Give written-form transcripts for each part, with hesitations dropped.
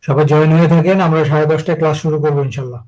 সবাই জয়েন হয়ে থাকেন, আমরা 10:30টায় ক্লাস শুরু করবো ইনশাল্লাহ।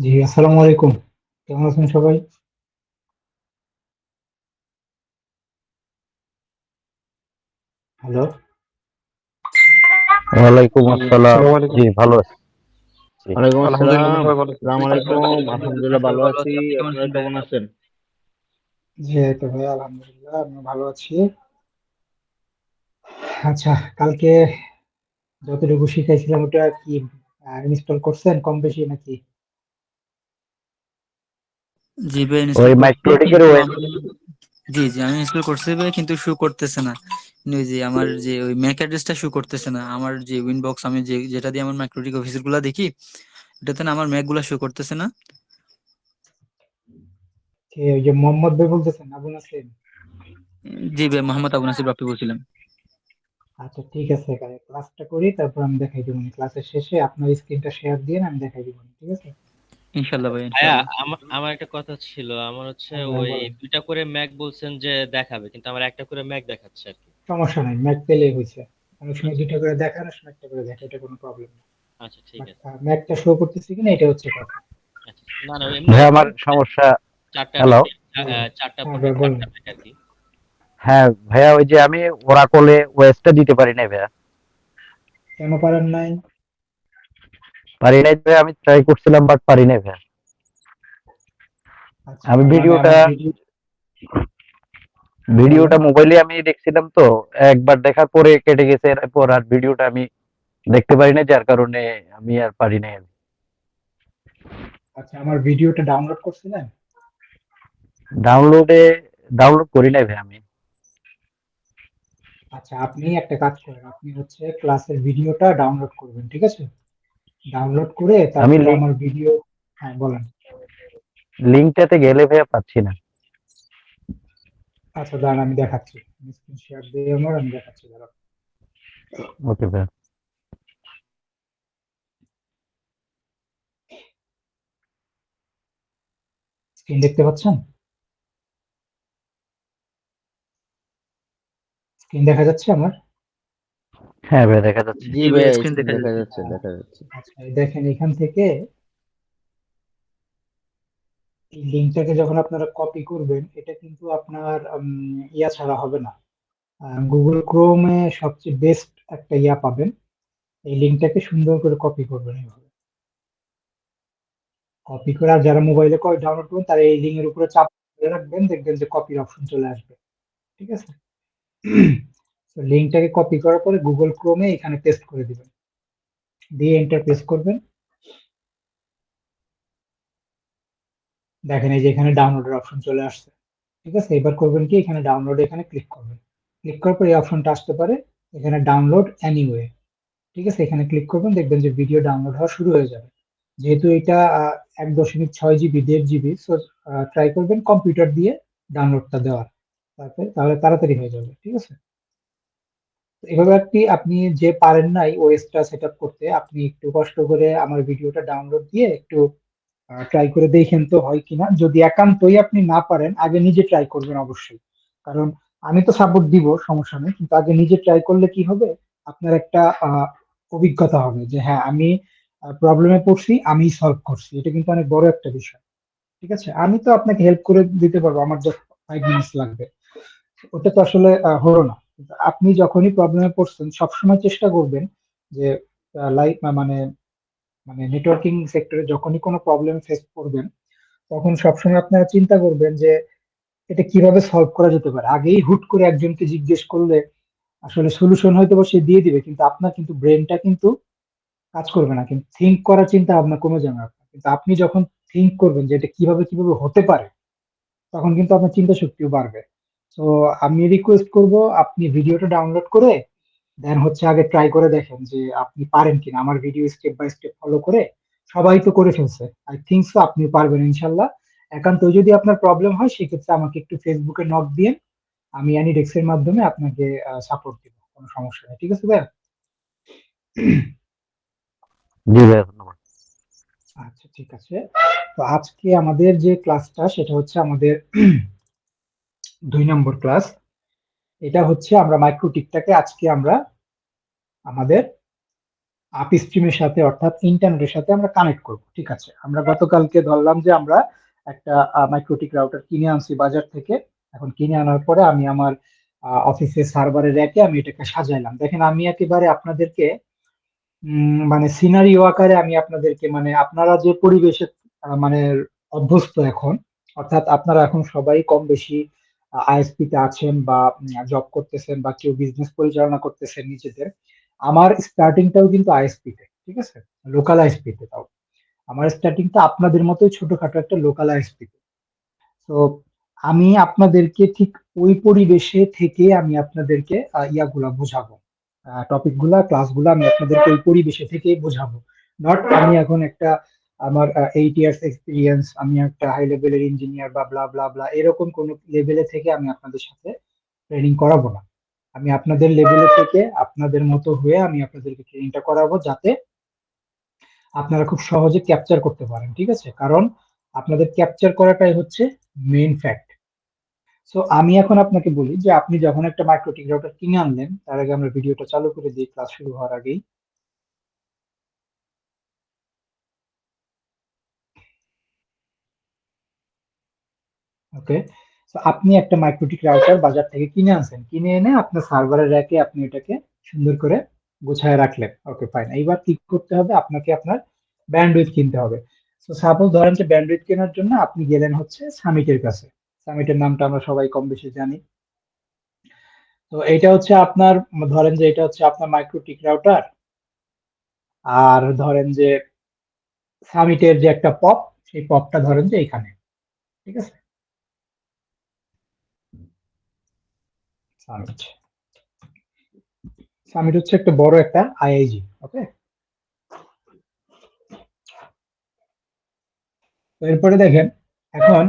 জি, আসসালামু আলাইকুম। কেমন আছেন সবাই? হ্যালো। ওয়ালাইকুম জি, আসসালাম। আসসালামু আলাইকুম। জি, ভালো আছি। ওয়ালাইকুম আলহামদুলিল্লাহ, আসসালাম। আমরা সবাই ভালো আছি। আসসালামু আলাইকুম। আলহামদুলিল্লাহ ভালো আছি। আপনি কেমন আপনারা আছেন ভাই? কেমন আছেন? জি, এই তো ভাই আলহামদুলিল্লাহ আমিও ভালো আছি। আচ্ছা, কালকে যতটুকু শিখাইছিলাম ওটা কি ইনস্টল করছেন কম বেশি নাকি? জি ভাই, ওই ইনস্টল করছি মাইক্রোটিকের কিন্তু ওয়েস। আমার জি আমি ইনস্টল করছি ভাই, কিন্তু শু করতেছে না। ওই যে আমার যে ওই ম্যাক অ্যাড্রেসটা শু করতেছে না। আমার যে উইনবক্স, আমি যেটা দিয়ে আমার মাইক্রোটিক অফিসের গুলা দেখি, এটাতে না আমার ম্যাক গুলা শু করতেছে না। কে ওই যে মোহাম্মদ ভাই বলতেছেন, আবু নাসিম? জি ভাই, মোহাম্মদ আবু নাসির বাপ্পি বলছিলাম। আচ্ছা ঠিক আছে, ক্লাসটা করি তারপর আমি দেখাই দিব। ক্লাসের শেষে আপনার স্ক্রিনটা শেয়ার দিয়ে আমি দেখাই দিব, ঠিক আছে? ইনশাল্লাহ ভাই, ভাইয়া, ইনশাল্লাহ। আমার একটা কথা ছিল। আমার হচ্ছে হ্যাঁ ভাই ওই বলেন। দুইটা করে ম্যাক বলছেন যে দেখাবে, কিন্তু আমার একটা করে ম্যাক দেখাচ্ছে আর কি। সমস্যা নাই, ম্যাক পেলেই হয়েছে। অনেক সময় আচ্ছা, দুইটা করে দেখার, অনেক সময় একটা করে দেখা, এটা কোনো প্রবলেম না। আচ্ছা, ঠিক বাট আছে। ম্যাকটা শো করতেছে কিনা এটা হচ্ছে কথা। আচ্ছা, না না, এমনি ভাই আর কি। আমার সমস্যা। চারটা হ্যালো। ম্যাক, বলেন। চারটা হ্যাঁ ভাই প্রোডাক্ট, বলেন। চারটা ম্যাক আর কি। হ্যাঁ ভাইয়া, ওই যে আমি ওরাকলে ওয়েসটা দিতে পারি নাই ভাইয়া। কেন পারেন নাই? পারি নাই ভাইয়া, আমি ট্রাই করছিলাম বাট পারি নাই ভাইয়া। আচ্ছা আমি মানে ভিডিওটা আমার ভিডিও, হ্যাঁ বলেন। ভিডিওটা মোবাইলে আমি দেখছিলাম তো, একবার দেখার পরে কেটে গেছে, এরপর আর ভিডিওটা আমি দেখতে পারি না, যার কারণে আমি আর পারি নাই। আচ্ছা, আমার ভিডিওটা ডাউনলোড করছিলেন? ডাউনলোডে ডাউনলোড করি নাই ভাই আমি। আচ্ছা, আপনি একটা কাজ করেন, আপনি হচ্ছে ক্লাসের ভিডিওটা ডাউনলোড করবেন, ঠিক আছে? ডাউনলোড করে আমি তারপরে আমার ভিডিও, হ্যাঁ বলেন। লিঙ্কটাতে গেলে ভাইয়া পাচ্ছি না। আচ্ছা দাঁড়ান, আমি দেখাচ্ছি। স্ক্রিন শেয়ার দিয়ে আমি দেখাচ্ছি, দাঁড়ান। ওকে ভাইয়া। স্ক্রিন দেখতে পাচ্ছেন? স্ক্রিন দেখা যাচ্ছে আমার? হ্যাঁ ভাইয়া, দেখা যাচ্ছে। জি জি ভাই, ভাইয়া, স্ক্রিন স্ক্রিন দেখা দেখা যাচ্ছে। যাচ্ছে, দেখা যাচ্ছে। আচ্ছা এই দেখেন, এখান থেকে এই লিঙ্কটাকে যখন আপনারা কপি করবেন, এটা কিন্তু আপনার ইয়া ছাড়া হবে না। গুগল ক্রোমে সবচেয়ে বেস্ট একটা ইয়া পাবেন। এই লিঙ্কটাকে সুন্দর করে কপি করবেন এইভাবে। কপি করে, আর যারা মোবাইলে ডাউনলোড করবেন তারা এই লিঙ্কের উপরে চাপ ধরে রাখবেন, দেখবেন যে কপির অপশন চলে আসবে, ঠিক আছে? তো লিঙ্কটাকে কপি করার পরে গুগল ক্রোমে এখানে পেস্ট করে দিবেন, দিয়ে এন্টার প্রেস করবেন। দেখেন এই যে এখানে ডাউনলোডের অপশন চলে আসছে, ঠিক আছে? এবার করবেন কি, এখানে ডাউনলোড এখানে ক্লিক করবেন। ক্লিক করার পর এই অপশনটা আসতে পারে, এখানে ডাউনলোড এনিওয়ে, ঠিক আছে? এখানে ক্লিক করবেন, দেখবেন যে ভিডিও ডাউনলোড হওয়া শুরু হয়ে যাবে। যেহেতু এটা 1.6 জিবি 1.5 জিবি, সো ট্রাই করবেন কম্পিউটার দিয়ে ডাউনলোডটা দেওয়ার, তাহলে তাড়াতাড়ি হয়ে যাবে, ঠিক আছে? তো এভাবে আপনি যে পারেন নাই ওএসটা সেট আপ করতে, আপনি একটু কষ্ট করে আমার ভিডিওটা ডাউনলোড দিয়ে একটু ট্রাই করে দেখেন তো হয় কিনা। যদি একান্তই আপনি না পারেন, আগে নিজে ট্রাই করবেন অবশ্যই। কারণ আমি তো সাপোর্ট দিব, সমস্যা নেই, কিন্তু আগে নিজে ট্রাই করলে কি হবে, আপনার একটা অভিজ্ঞতা হবে যে হ্যাঁ আমি প্রবলেমে পড়ছি, আমি সলভ করছি। এটা কিন্তু অনেক বড় একটা বিষয়, ঠিক আছে? আমি তো আপনাকে হেল্প করে দিতে পারবো, আমার জাস্ট 5 মিনিটস লাগবে। ওটা তো আসলে হলো না। কিন্তু আপনি যখনই প্রবলেমে পড়ছেন, সবসময় চেষ্টা করবেন যে লাইক মানে মানে নেটওয়ার্কিং সেক্টরে যখনই কোনো প্রবলেম ফেস করবেন, তখন সবসময় আপনারা চিন্তা করবেন যে এটা কিভাবে সলভ করা যেতে পারে। আগেই হুট করে একজনকে জিজ্ঞেস করলে আসলে সলিউশন হয়তো বা সে দিয়ে দিবে, কিন্তু আপনার কিন্তু ব্রেনটা কিন্তু কাজ করবে না, কিন্তু থিঙ্ক করার চিন্তা ভাবনা কমে যাবে আপনার। কিন্তু আপনি যখন থিঙ্ক করবেন যে এটা কিভাবে কিভাবে হতে পারে, তখন কিন্তু আপনার চিন্তা শক্তিও বাড়বে। তো আমি রিকোয়েস্ট করব, আপনি ভিডিওটা ডাউনলোড করে দেন হচ্ছে আগে ট্রাই করে দেখেন যে আপনি পারেন কিনা। আমার video step by step follow করে সবাই তো করে ফেলছে, আই থিঙ্ক সো আপনি পারবেন ইনশাল্লাহ। একান্ত যদি আপনার প্রবলেম হয়, সেক্ষেত্রে আমাকে একটু ফেসবুকে নক দিয়ে, আমি অ্যানিডেক্সের মাধ্যমে আপনাকে সাপোর্ট দিব, কোনো সমস্যা নেই, ঠিক আছে ভাইয়া? জি ভাইয়া, ধন্যবাদ। আচ্ছা ঠিক আছে। তো আজকে আমাদের যে ক্লাসটা, সেটা হচ্ছে আমাদের 2 নম্বর ক্লাস। এটা হচ্ছে আমরা মাইক্রোটিকটাকে আজকে আমরা আমাদের আপস্ট্রিমের সাথে অর্থাৎ ইন্টারনেটের সাথে আমরা কানেক্ট করব। ঠিক আছে, আমরা গতকালকে ধরলাম যে আমরা একটা মাইক্রোটিক রাউটার কিনে আনছি বাজার থেকে। এখন কিনে আনার পরে আমি আমার অফিসের সার্ভারে রেখে আমি এটাকে সাজাইলাম। দেখেন আমি একেবারে আপনাদেরকে মানে সিনারিও আকারে আমি আপনাদেরকে, মানে আপনারা যে পরিবেশে মানে অভ্যস্ত এখন, অর্থাৎ আপনারা এখন সবাই কম বেশি আইএসপি তে আছেন বা জব করতেছেন বা কেউ বিজনেস পরিচালনা করতেছেন নিজেদের। আমার স্টার্টিংটাও কিন্তু আইএসপি তে, ঠিক আছে, লোকাল আইএসপি তে। তাও আমার স্টার্টিংটা আপনাদের মতোই ছোটখাটো একটা লোকাল আইএসপি তে। তো আমি আপনাদেরকে ঠিক ওই পরিবেশে থেকে আমি আপনাদেরকে ইয়াগুলা বোঝাবো, টপিক গুলা ক্লাসগুলো আমি আপনাদেরকে ওই পরিবেশে থেকেই বোঝাবো। নট আমি এখন একটা আমার 8 ইয়ার্স এক্সপিরিয়েন্স, আমি একটা হাই লেভেলের ইঞ্জিনিয়ার বা ব্লা ব্লা ব্লা এরকম কোন লেভেলে থেকে আমি আপনাদের সাথে ট্রেনিং করাবো না। আমি আপনাদের লেভেলে থেকে আপনাদের মতো হয়ে আমি আপনাদেরকে ট্রেনিংটা করাবো, যাতে আপনারা খুব সহজে ক্যাপচার করতে পারেন। ঠিক আছে, কারণ আপনাদের ক্যাপচার করাটাই হচ্ছে মেইন ফ্যাক্ট। সো আমি এখন আপনাকে বলি যে আপনি যখন একটা মাইক্রোটিক রাউটার কিনে আনলেন, তার আগে আমরা ভিডিওটা চালু করে দিই ক্লাস শুরু হওয়ার আগেই। ওকে, তো আপনি একটা মাইক্রোটিক রাউটার বাজার থেকে কিনে আনছেন, কিনে এনে আপনার সার্ভারের র্যাকে আপনি এটাকে সুন্দর করে গুছায় রাখলেন। ওকে ফাইন, এইবার কি করতে হবে, আপনাকে আপনার ব্যান্ডউইথ কিনতে হবে। তো সাপোজ ধরেন যে ব্যান্ডউইথ কেনার জন্য আপনি গেলেন হচ্ছে সামিটের কাছে। সামিটের নামটা আমরা সবাই কম বেশি জানি। তো এটা হচ্ছে আপনার, ধরেন যে এটা হচ্ছে আপনার মাইক্রোটিক রাউটার, আর ধরেন যে সামিটের যে একটা পপ, সেই পপটা ধরেন যে এখানে। ঠিক আছে, সামিট সামিট হচ্ছে একটা বড় একটা আইআইজি। ওকে, তো এরপরে দেখেন, এখন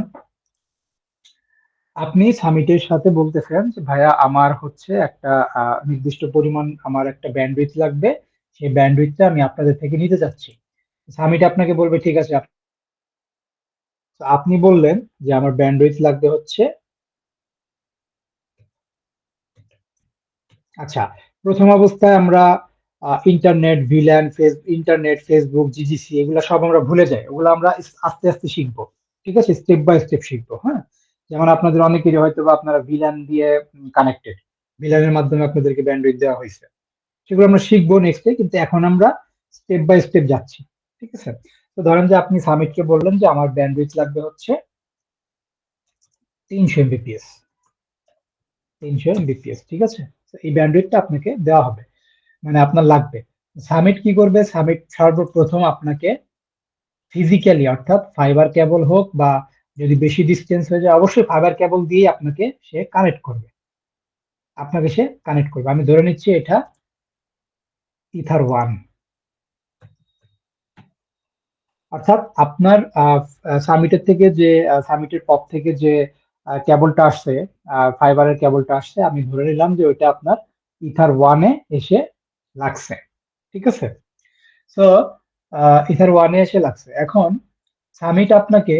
আপনি সামিটের সাথে বলতেছেন যে ভাইয়া আমার হচ্ছে একটা নির্দিষ্ট পরিমাণ আমার একটা ব্যান্ডউইথ লাগবে, সেই ব্যান্ডউইথটা আমি আপনাদের থেকে নিতে চাচ্ছি। সামিট আপনাকে বলবে ঠিক আছে। তো আপনি বললেন যে আমার ব্যান্ডউইথ লাগবে হচ্ছে, আচ্ছা, প্রথম অবস্থায় আমরা ইন্টারনেট ভিল্যান ইন্টারনেট ফেসবুক জিজিসি এগুলো সব আমরা ভুলে যাই, ওগুলো আমরা আস্তে আস্তে শিখবো। ঠিক আছে, স্টেপ বাই স্টেপ শিখবো। হ্যাঁ, যেমন আপনাদের অনেকেরই হয়তো বা আপনারা ভিল্যান দিয়ে কানেক্টেড, ভিল্যানের মাধ্যমে আপনাদেরকে ব্যান্ডউইথ দেওয়া হয়েছে, সেগুলো আমরা শিখবো নেক্সটে, কিন্তু এখন আমরা স্টেপ বাই স্টেপ যাচ্ছি। ঠিক আছে, তো ধরেন যে আপনি সামিটকে বললেন যে আমার ব্যান্ডউইথ লাগবে হচ্ছে 300 এমবিপিএস। 300 এমবিপিএস, ঠিক আছে, তো এই ব্যান্ডউইথটা আপনাকে দেওয়া হবে, মানে আপনার লাগবে। সামিট কি করবে, সামিট সর্বপ্রথম আপনাকে ফিজিক্যালি, অর্থাৎ ফাইবার কেবল হোক বা যদি বেশি ডিস্টেন্স হয়ে যায়, অবশ্যই ফাইবার কেবল দিয়ে আপনাকে সে কানেক্ট করবে, আমি ধরে নিচ্ছি এটা ইথার 1। অর্থাৎ আপনার সামিটের থেকে যে সামিটের পপ থেকে যে কেবলটা আসছে, ফাইবারের কেবলটা আসছে, আমি ধরে নিলাম যে ওইটা আপনার ইথার 1-এ এসে লাগছে। ঠিক আছে, তো ইথার 1-এ এসে লাগছে। এখন সামিট আপনাকে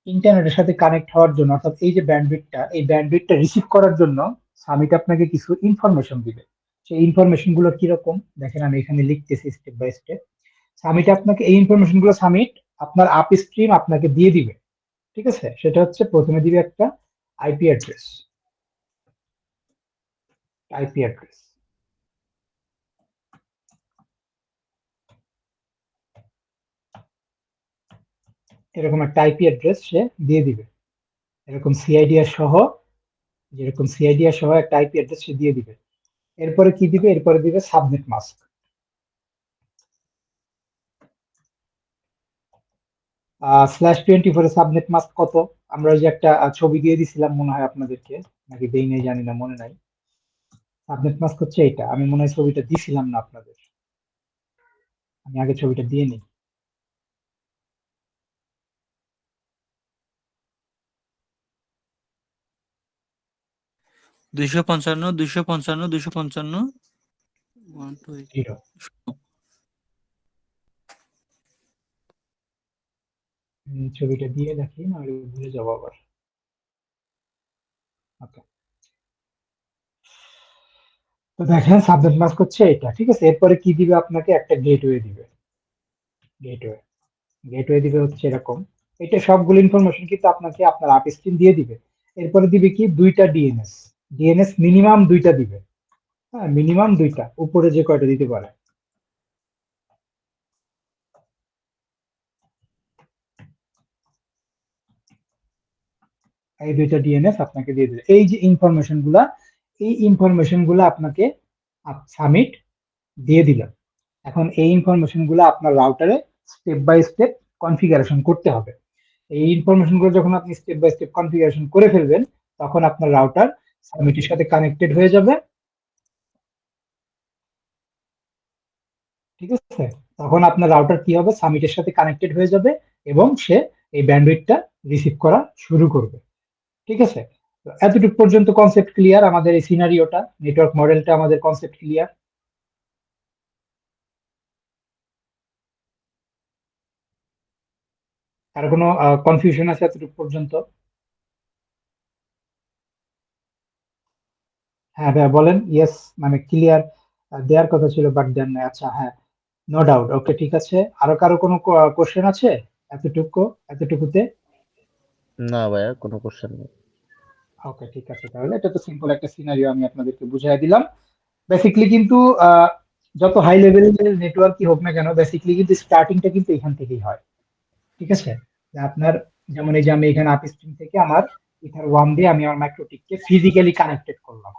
ইন্টারনেটের সাথে কানেক্ট হওয়ার জন্য, অর্থাৎ এই যে ব্যান্ডউইথটা, এই ব্যান্ডউইথটা রিসিভ করার জন্য সামিট আপনাকে কিছু ইনফরমেশন দিবে। সেই ইনফরমেশন গুলো কিরকম দেখেন, আমি এখানে লিখতেছি স্টেপ বাই স্টেপ। সামিট আপনাকে এই ইনফরমেশন গুলো সামিট আপনার আপ স্ট্রিম আপনাকে দিয়ে দিবে। ঠিক আছে, সেটা হচ্ছে প্রথমে দিবে একটা আইপি অ্যাড্রেস। আইপি অ্যাড্রেস এরকম একটা আইপি অ্যাড্রেস সে দিয়ে দিবে, এরকম সিআইডিআর সহ, যেরকম সিআইডিআর সহ একটা আইপি অ্যাড্রেস সে দিয়ে দিবে। এরপরে কি দিবে, এরপরে দিবে সাবনেট মাস্ক। /24 এর সাবনেট মাস্ক কত, আমরা ওই যে একটা ছবি দিয়ে দিছিলাম মনে হয় আপনাদেরকে, নাকি দেই নাই জানি না, মনে নাই। সাবনেট মাস্ক হচ্ছে এটা, আমি মনে হয় ছবিটা দিছিলাম না আপনাদের, আমি আগে ছবিটা দিয়ে নিই। 255 255 255 1 2 জিরো, ছবিটা দিয়ে দেখি না ভুলে যাবো আবার। ওকে, তো দেখেন সাবনেট মাস্ক হচ্ছে এটা, ঠিক আছে। এরপরে কি দিবে আপনাকে, একটা গেটওয়ে দিবে। গেটওয়ে গেটওয়ে দিবে হচ্ছে এরকম। এটা সবগুলো ইনফরমেশন কিন্তু আপনাকে আপনার আপ স্ট্রিম দিয়ে দিবে। এরপরে দিবে কি, দুইটা ডিএনএস। ডিএনএস মিনিমাম দুইটা দিবে। হ্যাঁ, মিনিমাম দুইটা, উপরে যে কয়টা দিতে পারে। এই দুইটা ডিএনএস আপনাকে দিয়ে দিবে। এই যে ইনফরমেশন গুলা, এই ইনফরমেশন গুলা আপনাকে সাবমিট দিয়ে দিলাম। এখন এই ইনফরমেশন গুলো আপনার রাউটারে স্টেপ বাই স্টেপ কনফিগারেশন করতে হবে। এই ইনফরমেশন গুলো যখন আপনি স্টেপ বাই স্টেপ কনফিগারেশন করে ফেলবেন, তখন আপনার রাউটার সাবমিটের সাথে কানেক্টেড হয়ে যাবে, ঠিক আছে। তখন আপনার রাউটার কি হবে, সাবমিটের সাথে কানেক্টেড হয়ে যাবে এবং সে এই ব্যান্ডউইথটা রিসিভ করা শুরু করবে, ঠিক আছে। তো এতটুকু পর্যন্ত কনসেপ্ট ক্লিয়ার, আমাদের এই সিনারিওটা, নেটওয়ার্ক মডেলটা আমাদের কনসেপ্ট ক্লিয়ার। আর কোনো কনফিউশন আছে এতটুকু পর্যন্ত? হ্যাঁ ভাইয়া বলেন। ইয়েস, মানে ক্লিয়ার দেওয়ার কথা ছিল, বাট দেন আচ্ছা, হ্যাঁ, নো ডাউট। ওকে, ঠিক আছে। আরো কারো কোনো কোশ্চেন আছে এতটুকুতে? না ভাইয়া, কোনো কোশ্চেন নেই। ওকে, ঠিক আছে। তাহলে এটা তো সিম্পল একটা সিনারিও আমি আপনাদেরকে বুঝাই দিলাম। বেসিকলি কিন্তু আহ, যত হাই লেভেলের নেটওয়ার্কই হোক না কেন, বেসিকলি কিন্তু স্টার্টিংটা কিন্তু এখান থেকেই হয়, ঠিক আছে। যে আপনার, যেমন এই যে আমি এখানে আপস্ট্রিম থেকে আমার ইথার ওয়ান দিয়ে আমি আমার মাইক্রোটিককে ফিজিক্যালি কানেক্টেড করলাম।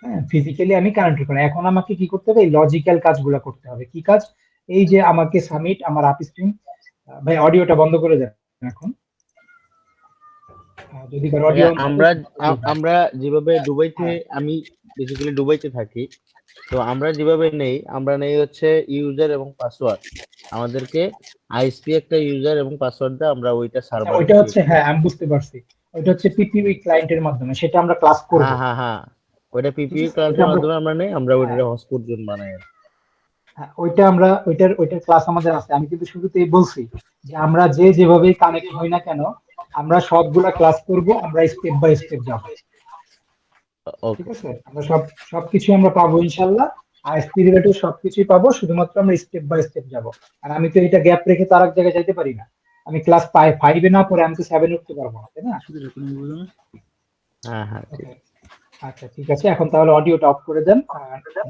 হ্যাঁ, ফিজিক্যালি আমি কানেক্টেড করলাম। এখন আমাকে কি করতে হবে, এই লজিক্যাল কাজগুলো করতে হবে। কি কাজ? এই যে আমাকে সামিট আমার আপস্ট্রিম, ভাই অডিওটা বন্ধ করে দেন এখন। যদি কারো অডিও ভাইয়া অন থাকে আমরা audio দেন। আমরা যেভাবে দুবাইতে, হ্যাঁ, আমি বেসিক্যালি দুবাইতে থাকি, তো আমরা যেভাবে নেই, আমরা নেই হচ্ছে ইউজার এবং পাসওয়ার্ড। আমাদেরকে আইএসপি একটা ইউজার এবং পাসওয়ার্ড দিয়ে আমরা ওইটা আচ্ছা, সার্ভারে ওইটা ক্রিয়েট হচ্ছে, করি। হ্যাঁ আমি বুঝতে পারছি। ওইটা হচ্ছে পিপিবি ক্লায়েন্টের মাধ্যমে, সেটা আমরা ক্লাস করব, হ্যাঁ, হ্যাঁ, হ্যাঁ, ওইটা ঠিক পিপিই আছে। ওইটা ক্লায়েন্টের আমরা, মাধ্যমে আমরা নেই, আমরা হ্যাঁ, ওইটা হটস্পট জোন বানাই আর কি। হ্যাঁ, ওইটা আমরা, ওইটার ক্লাস আমাদের আছে। আমি কিন্তু শুরুতেই বলছি যে আমরা যেভাবেই কানেক্ট হই না কেন, আমরা সবগুলা ক্লাস করব, আমরা স্টেপ বাই স্টেপ যাব, ঠিক ওকে। আছে। আমরা সবকিছু আমরা পাবো ইনশাল্লাহ। আইএসপি রিলেটেড সবকিছুই পাবো, শুধুমাত্র আমরা স্টেপ বাই স্টেপ যাব। আর আমি তো এটা গ্যাপ রেখে তো আরেক জায়গায় যাইতে পারি না। আমি ক্লাস ফাইভে না পড়ে আমি তো সেভেন উঠতে পারবো না, তাই না? হ্যাঁ, হ্যাঁ, ঠিক। ওকে, আচ্ছা, ঠিক আছে। এখন তাহলে অডিওটা অফ করে দেন,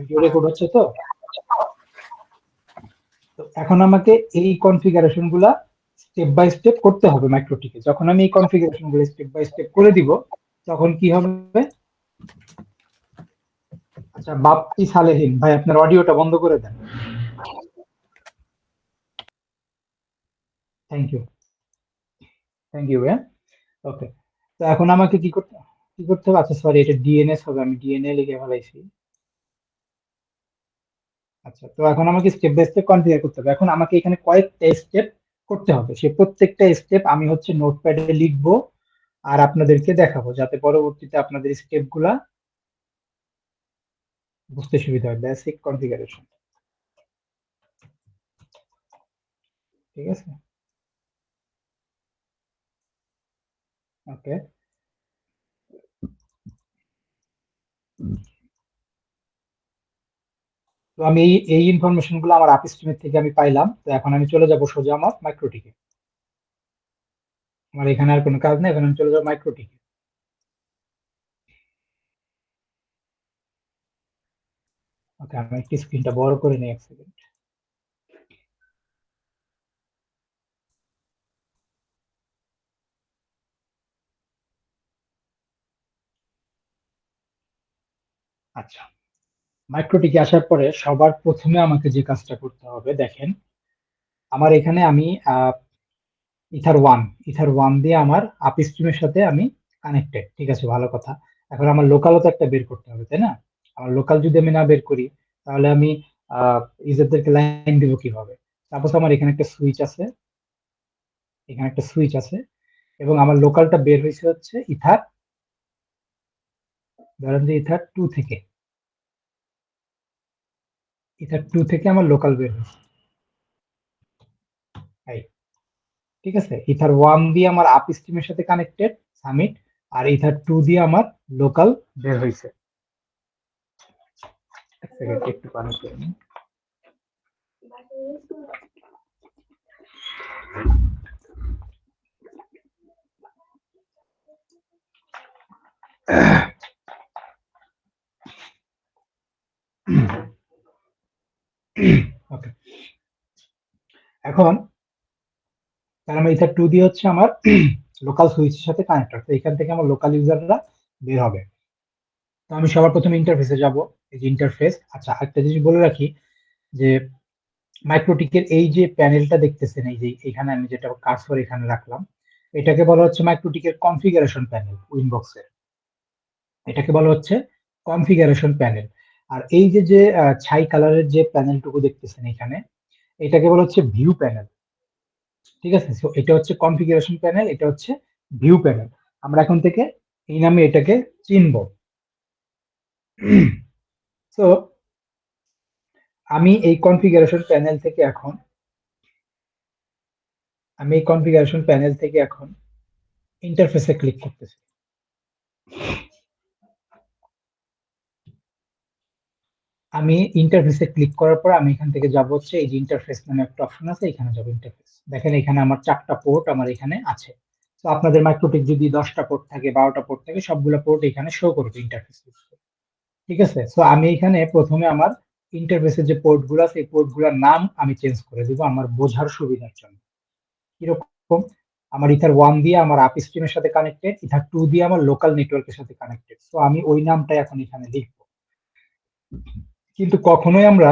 ভিডিও রেকর্ড হচ্ছে তো। তো এখন আমাকে এই কনফিগারেশন গুলা স্টেপ বাই স্টেপ করতে হবে মাইক্রোটিকে। যখন আমি এই কনফিগারেশন গুলো স্টেপ বাই স্টেপ করে দিব, তখন কি হবে? আচ্ছা, বাপ্পি সালেহীন ভাই, আপনার অডিওটা বন্ধ করে দেন। থ্যাংক ইউ, থ্যাংক ইউ ভাইয়া। ওকে, তো এখন আমাকে কি করতে হবে? আচ্ছা সরি, এটা ডিএনএস হবে, আমি ডিএনএ লিখে ফেলাইছি। আচ্ছা, তো এখন আমাকে স্টেপ বাই স্টেপ কনফিগার করতে হবে। এখন আমাকে এখানে কয়েকটা স্টেপ করতে হবে, সে প্রত্যেকটা স্টেপ আমি হচ্ছে নোটপ্যাডে লিখবো আর আপনাদেরকে দেখাবো, যাতে পরবর্তীতে আপনাদের স্টেপ গুলা বুঝতে সুবিধা হয়। বেসিক কনফিগারেশন, ঠিক আছে। ওকে, তো আমি এই ইনফরমেশন গুলো আমার আপস্ট্রিমের থেকে আমি পাইলাম। তো এখন আমি চলে যাব সোজা আমার মাইক্রোটিকে। আমার এখানে আর কোনো কাজ নেই, এখন আমি চলে যাবো মাইক্রোটিকে। ওকে, আমি একটু স্ক্রিনটা বড় করে নিই, এক সেকেন্ড। আচ্ছা, মাইক্রোটিকে আসার পরে সবার প্রথমে আমাকে যে কাজটা করতে হবে, দেখেন আমার এখানে আমি ইথার ওয়ান ইথার ওয়ান দিয়ে আমার আপস্ট্রিমের সাথে আমি কানেক্টেড, ঠিক আছে, ভালো কথা। এখন আমার লোকালও তো একটা বের করতে হবে, তাই না? আমার লোকাল যদি আমি না বের করি, তাহলে আমি ইউজারদেরকে লাইন দিব কিভাবে? সাপোজ আমার এখানে একটা সুইচ আছে, এখানে একটা সুইচ আছে, এবং আমার লোকালটা বের হয়েছে হচ্ছে ইথার, ধরেন যে ইথার টু থেকে আমার লোকাল বের হয়েছে, এই, ঠিক আছে। ইথার ওয়ান দিয়ে আমার আপ স্ট্রিমের সাথে কানেক্টেড, সামিট। আর ইথার টু দিয়ে আমার লোকাল বের হয়েছে। এক সেকেন্ড একটু পানি খেয়ে নিই। ওকে, এখন তাহলে ইথার টু দিয়ে হচ্ছে আমার লোকাল সুইচের সাথে কানেক্টর, তো এখান থেকে আমার লোকাল ইউজাররা বের হবে। তো আমি সবার প্রথমে ইন্টারফেসে যাব, এই যে ইন্টারফেস। আচ্ছা, একটা জিনিস বলে রাখি যে মাইক্রোটিকের এই যে প্যানেলটা দেখতেছেন, এই যে এখানে আমি যেটা কার্সর এখানে রাখলাম, এটাকে বলা হচ্ছে মাইক্রোটিকের কনফিগারেশন প্যানেল উইনবক্সের। এটাকে বলা হচ্ছে কনফিগারেশন প্যানেল। আর এই যে যে ছাই কালারের যে প্যানেলটুকু দেখতেছেন এখানে, এটাকে বলা হচ্ছে ভিউ প্যানেল। ঠিক আছে, সো এটা হচ্ছে কনফিগারেশন প্যানেল, এটা হচ্ছে ভিউ প্যানেল। আমরা এখন থেকে এই নামে এটাকে চিনব। তো আমি এই কনফিগারেশন প্যানেল থেকে এখন ইন্টারফেসে ক্লিক করতেছি। আমি ইন্টারফেসে ক্লিক করার পর আমি এখান থেকে যাব হচ্ছে এই যে ইন্টারফেস নামে একটা অপশন আছে, এখানে যাব ইন্টারফেস। দেখেন এখানে আমার 4টা পোর্ট আমার এখানে আছে। তো আপনাদের মাইক্রোটিক যদি 10টা পোর্ট থাকে, 12টা পোর্ট থাকে, সবগুলো পোর্ট এখানে শো করবে ইন্টারফেস। ঠিক আছে, সো আমি এখানে প্রথমে আমার ইন্টারফেসের যে পোর্ট গুলো আছে, এই পোর্ট গুলোর নাম আমি চেঞ্জ করে দিব আমার বোঝার সুবিধার জন্য। কিরকম? আমার ইথার 1 দিয়ে আমার আপ স্ট্রিমের সাথে কানেক্টেড, ইথার 2 দিয়ে আমার লোকাল নেটওয়ার্কের সাথে কানেক্টেড। সো আমি ওই নামটা এখন এখানে লিখবো। কিন্তু কখনোই আমরা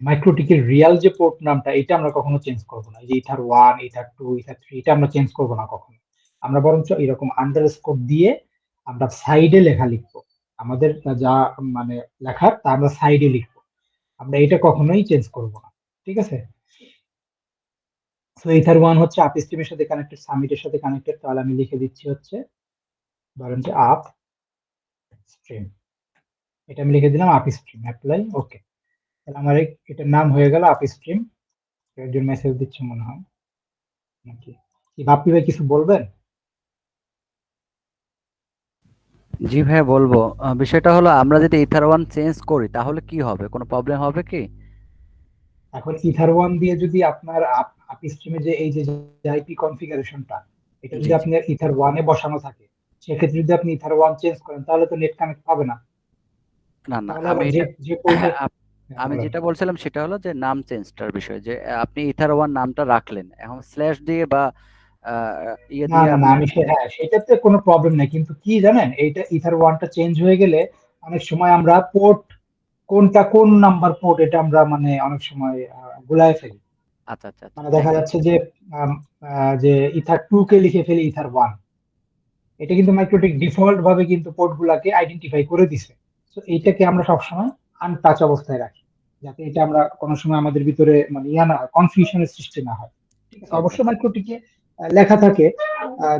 মাইক্রোটিকের রিয়াল যে পোর্ট নামটা, এটা আমরা কখনো চেঞ্জ করবো না। এই যে ইথার 1, ইথার 2, ইথার 3, এটা আমরা চেঞ্জ করবো না কখনো। আমরা বরঞ্চ এরকম আন্ডারস্কোর দিয়ে আমরা সাইডে লেখা লিখবো। আমাদের যা মানে লেখার তা আমরা সাইডে লিখবো, আমরা এটা কখনোই চেঞ্জ করব না। ঠিক আছে, সো ইথার 1 হচ্ছে আপ স্ট্রিমের সাথে কানেক্টেড, সামিটের সাথে কানেক্টেড। তাহলে আমি লিখে দিচ্ছি হচ্ছে ধরেন যে আপ স্ট্রিম, এটা আমি লিখে দিলাম আপ স্ট্রিম, অ্যাপ্লাই, ওকে। তাহলে আমার এটার নাম হয়ে গেল আপ স্ট্রিম। একজন মেসেজ দিচ্ছে মনে হয় নাকি, কি বাপ্পি ভাই কিছু বলবেন? জি ভাইয়া বলবো। বিষয়টা হলো আমরা যদি ইথার ওয়ান চেঞ্জ করি তাহলে কি হবে, কোনো প্রবলেম হবে কি? এখন ইথার 1 দিয়ে যদি আপনার আপ স্ট্রিমে যে এই যে আইপি কনফিগারেশনটা, এটা জি যদি জি। আপনার ইথার 1 এ বসানো থাকে, সেক্ষেত্রে যদি আপনি ইথার 1 চেঞ্জ করেন তাহলে তো নেট কানেক্ট পাবে না। না না, তাহলে আমি আবার যে এটা যে পোর্টে, আমি বলেন। যেটা বলছিলাম সেটা হলো যে নাম চেঞ্জটার বিষয়, যে আপনি ইথার ওয়ান নামটা রাখলেন, এখন স্ল্যাশ দিয়ে বা ইয়ে না দিয়ে না না, আপনি। আমি হ্যাঁ, সেটাতে কোনো প্রবলেম নেই, কিন্তু কি জানেন, এইটা ইথার 1টা চেঞ্জ হয়ে গেলে অনেক সময় আমরা পোর্ট কোনটা কোন নাম্বার পোর্ট, এটা আমরা মানে অনেক সময় গুলায় ফেলি। আচ্ছা আচ্ছা আচ্ছা, মানে থ্যাংক দেখা ইউ। যাচ্ছে যে আম, যে ইথার 2 কে লিখে ফেলি ইথার 1। এটা কিন্তু মাইক্রোটিক ডিফল্ট ভাবে কিন্তু পোর্ট গুলাকে আইডেন্টিফাই করে দিছে। তো জি এইটাকে আমরা সবসময় আনটাচ অবস্থায় রাখি, যাতে এটা আমরা কোনো সময় আমাদের ভিতরে মানে ইয়া না হয়, কনফিউশনের সৃষ্টি না হয়। ঠিক আছে, ওকে। অবশ্যই মাইক্রোটিকে লেখা থাকে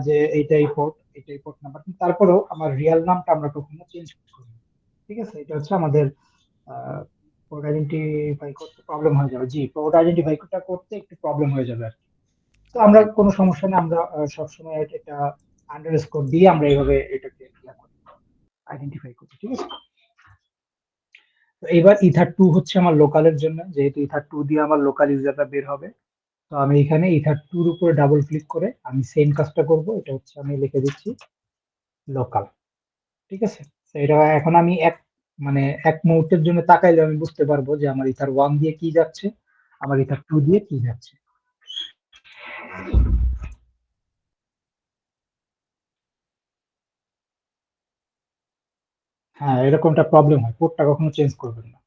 যে এইটাই পোর্ট, এটাই পোর্ট নাম্বার, কিন্তু তারপরেও আমার রিয়েল নামটা আমরা কখনো চেঞ্জ করি না। ঠিক আছে, এটা হচ্ছে আমাদের পোর্ট আইডেন্টিফাই করতে প্রবলেম হয়ে যাবে। জি, পোর্ট আইডেন্টিফাই করতে একটু প্রবলেম হয়ে যাবে আর কি। তো আমরা থ্যাংক কোনো সমস্যা নেই, আমরা সবসময় এটা আন্ডারস্কোর দিয়ে আমরা এইভাবে এটাকে আইডেন্টিফাই করি। ঠিক আছে, তো এবার ইথার 2 হচ্ছে আমার লোকালের জন্য, যেহেতু ইথার 2 দিয়ে আমার লোকাল ইউজারটা বের হবে। তো আমি এখানে ইথার 2 এর উপরে ডাবল ক্লিক করে আমি সেম কাজটা করব। এটা হচ্ছে আমি লিখে দিচ্ছি লোকাল। ঠিক আছে, তো এটা এখন আমি মানে এক মুহূর্তের জন্য তাকাইলে আমি বুঝতে পারবো যে আমার ইথার 1 দিয়ে কি যাচ্ছে, আমার ইথার 2 দিয়ে কি যাচ্ছে। হ্যাঁ, এরকমটা প্রবলেম হয়, পোর্টটা কখনো চেঞ্জ করবেন না।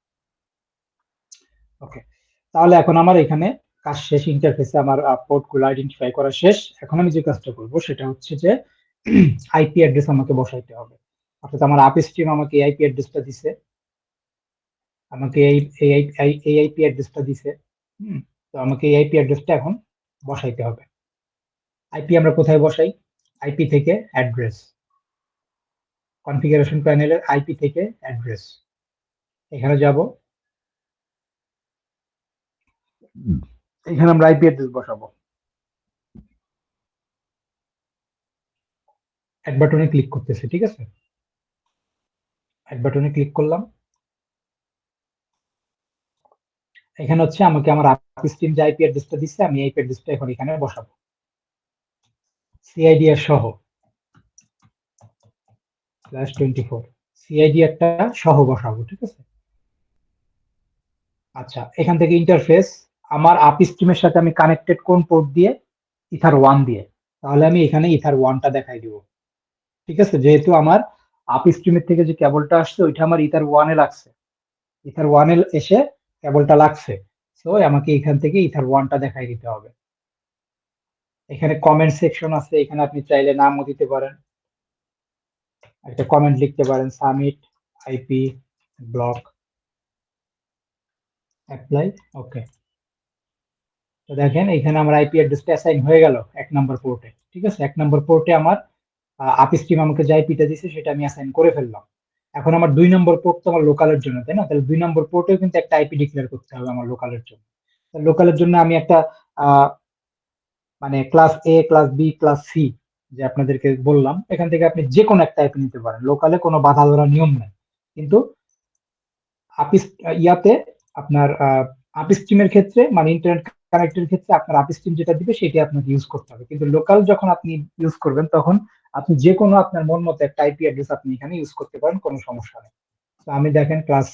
ওকে, তাহলে এখন আমার এখানে কাজ শেষ, ইন্টারফেসে আমার পোর্ট গুলো আইডেন্টিফাই করা শেষ। এখন আমি যে কাজটা করব সেটা হচ্ছে যে আইপি অ্যাড্রেস আমাকে বসাইতে হবে। অর্থাৎ আমার আপ স্ট্রিম আমাকে এই আইপি অ্যাড্রেসটা দিছে, আমাকে এই আইপি অ্যাড্রেসটা দিছে। হুম, তো আমাকে এই আইপি অ্যাড্রেসটা এখন বসাইতে হবে। আইপি আমরা কোথায় বসাই? আইপি থেকে অ্যাড্রেস, কনফিগারেশন প্যানেলের আইপি থেকে অ্যাড্রেস, এখানে যাব, এখানে আমরা আইপি অ্যাড্রেস বসাবো। এক বাটনে ক্লিক করতেছি। ঠিক আছে, এক বাটনে ক্লিক করলাম। এখানে হচ্ছে আমাকে আমার আপস্ট্রিম যে আইপি অ্যাড্রেসটা দিচ্ছে আমি আইপি অ্যাড্রেসটা এখন এখানে বসাবো সিআইডিআর সহ /24 সিআইডি একটা সহ বসাবো, ঠিক আছে। আচ্ছা, এখান থেকে ইন্টারফেস আমার আপস্ট্রিমের সাথে আমি কানেক্টেড কোন পোর্ট দিয়ে, ইথার 1 দিয়ে, তাহলে আমি এখানে ইথার 1টা দেখাই দিব, ঠিক আছে। যেহেতু আমার আপস্ট্রিমের থেকে যে কেবলটা আসছে ওইটা আমার ইথার 1 এ লাগছে, ইথার 1 এ এসে কেবলটা লাগছে, সো আমাকে এখান থেকে ইথার 1টা দেখাই দিতে হবে। এখানে কমেন্ট সেকশন আছে, এখানে আপনি চাইলে নামও দিতে পারেন, একটা কমেন্ট লিখতে পারেন সামিট আইপি ব্লক অ্যাপ্লাই, ওকে। তো দেখেন এখানে আমার আইপি অ্যাড্রেসটা অ্যাসাইন হয়ে গেল 1 নম্বর পোর্টে, ঠিক আছে। 1 নম্বর পোর্টে আমার আপস্ট্রিম আমাকে যে আইপিটা দিছে সেটা আমি অ্যাসাইন করে ফেললাম। এখন আমার 2 নম্বর পোর্ট তো আমার লোকালের জন্য, তাই না? তাহলে 2 নম্বর পোর্টেও কিন্তু একটা আইপি ডিক্লেয়ার করতে হবে আমার লোকালের জন্য। লোকালের জন্য আমি একটা মানে ক্লাস এ, ক্লাস বি, ক্লাস সি যে আপনাদেরকে বললাম, এখান থেকে আপনি যে কোনো একটা আইপি নিতে পারেন, লোকালে কোনো বাধা ধরা নিয়ম নাই। কিন্তু ইয়াতে আপনার আপস্ট্রিমের ক্ষেত্রে মানে ইন্টারনেট কানেক্টের ক্ষেত্রে আপনার আপস্ট্রিম যেটা দিবে সেটা আপনাকে ইউজ করতে হবে। কিন্তু লোকাল যখন আপনি ইউজ করবেন তখন আপনি যে কোনো আপনার মন মতো একটা আইপি অ্যাড্রেস আপনি এখানে ইউজ করতে পারেন, কোনো সমস্যা নেই। তো আমি দেখেন ক্লাস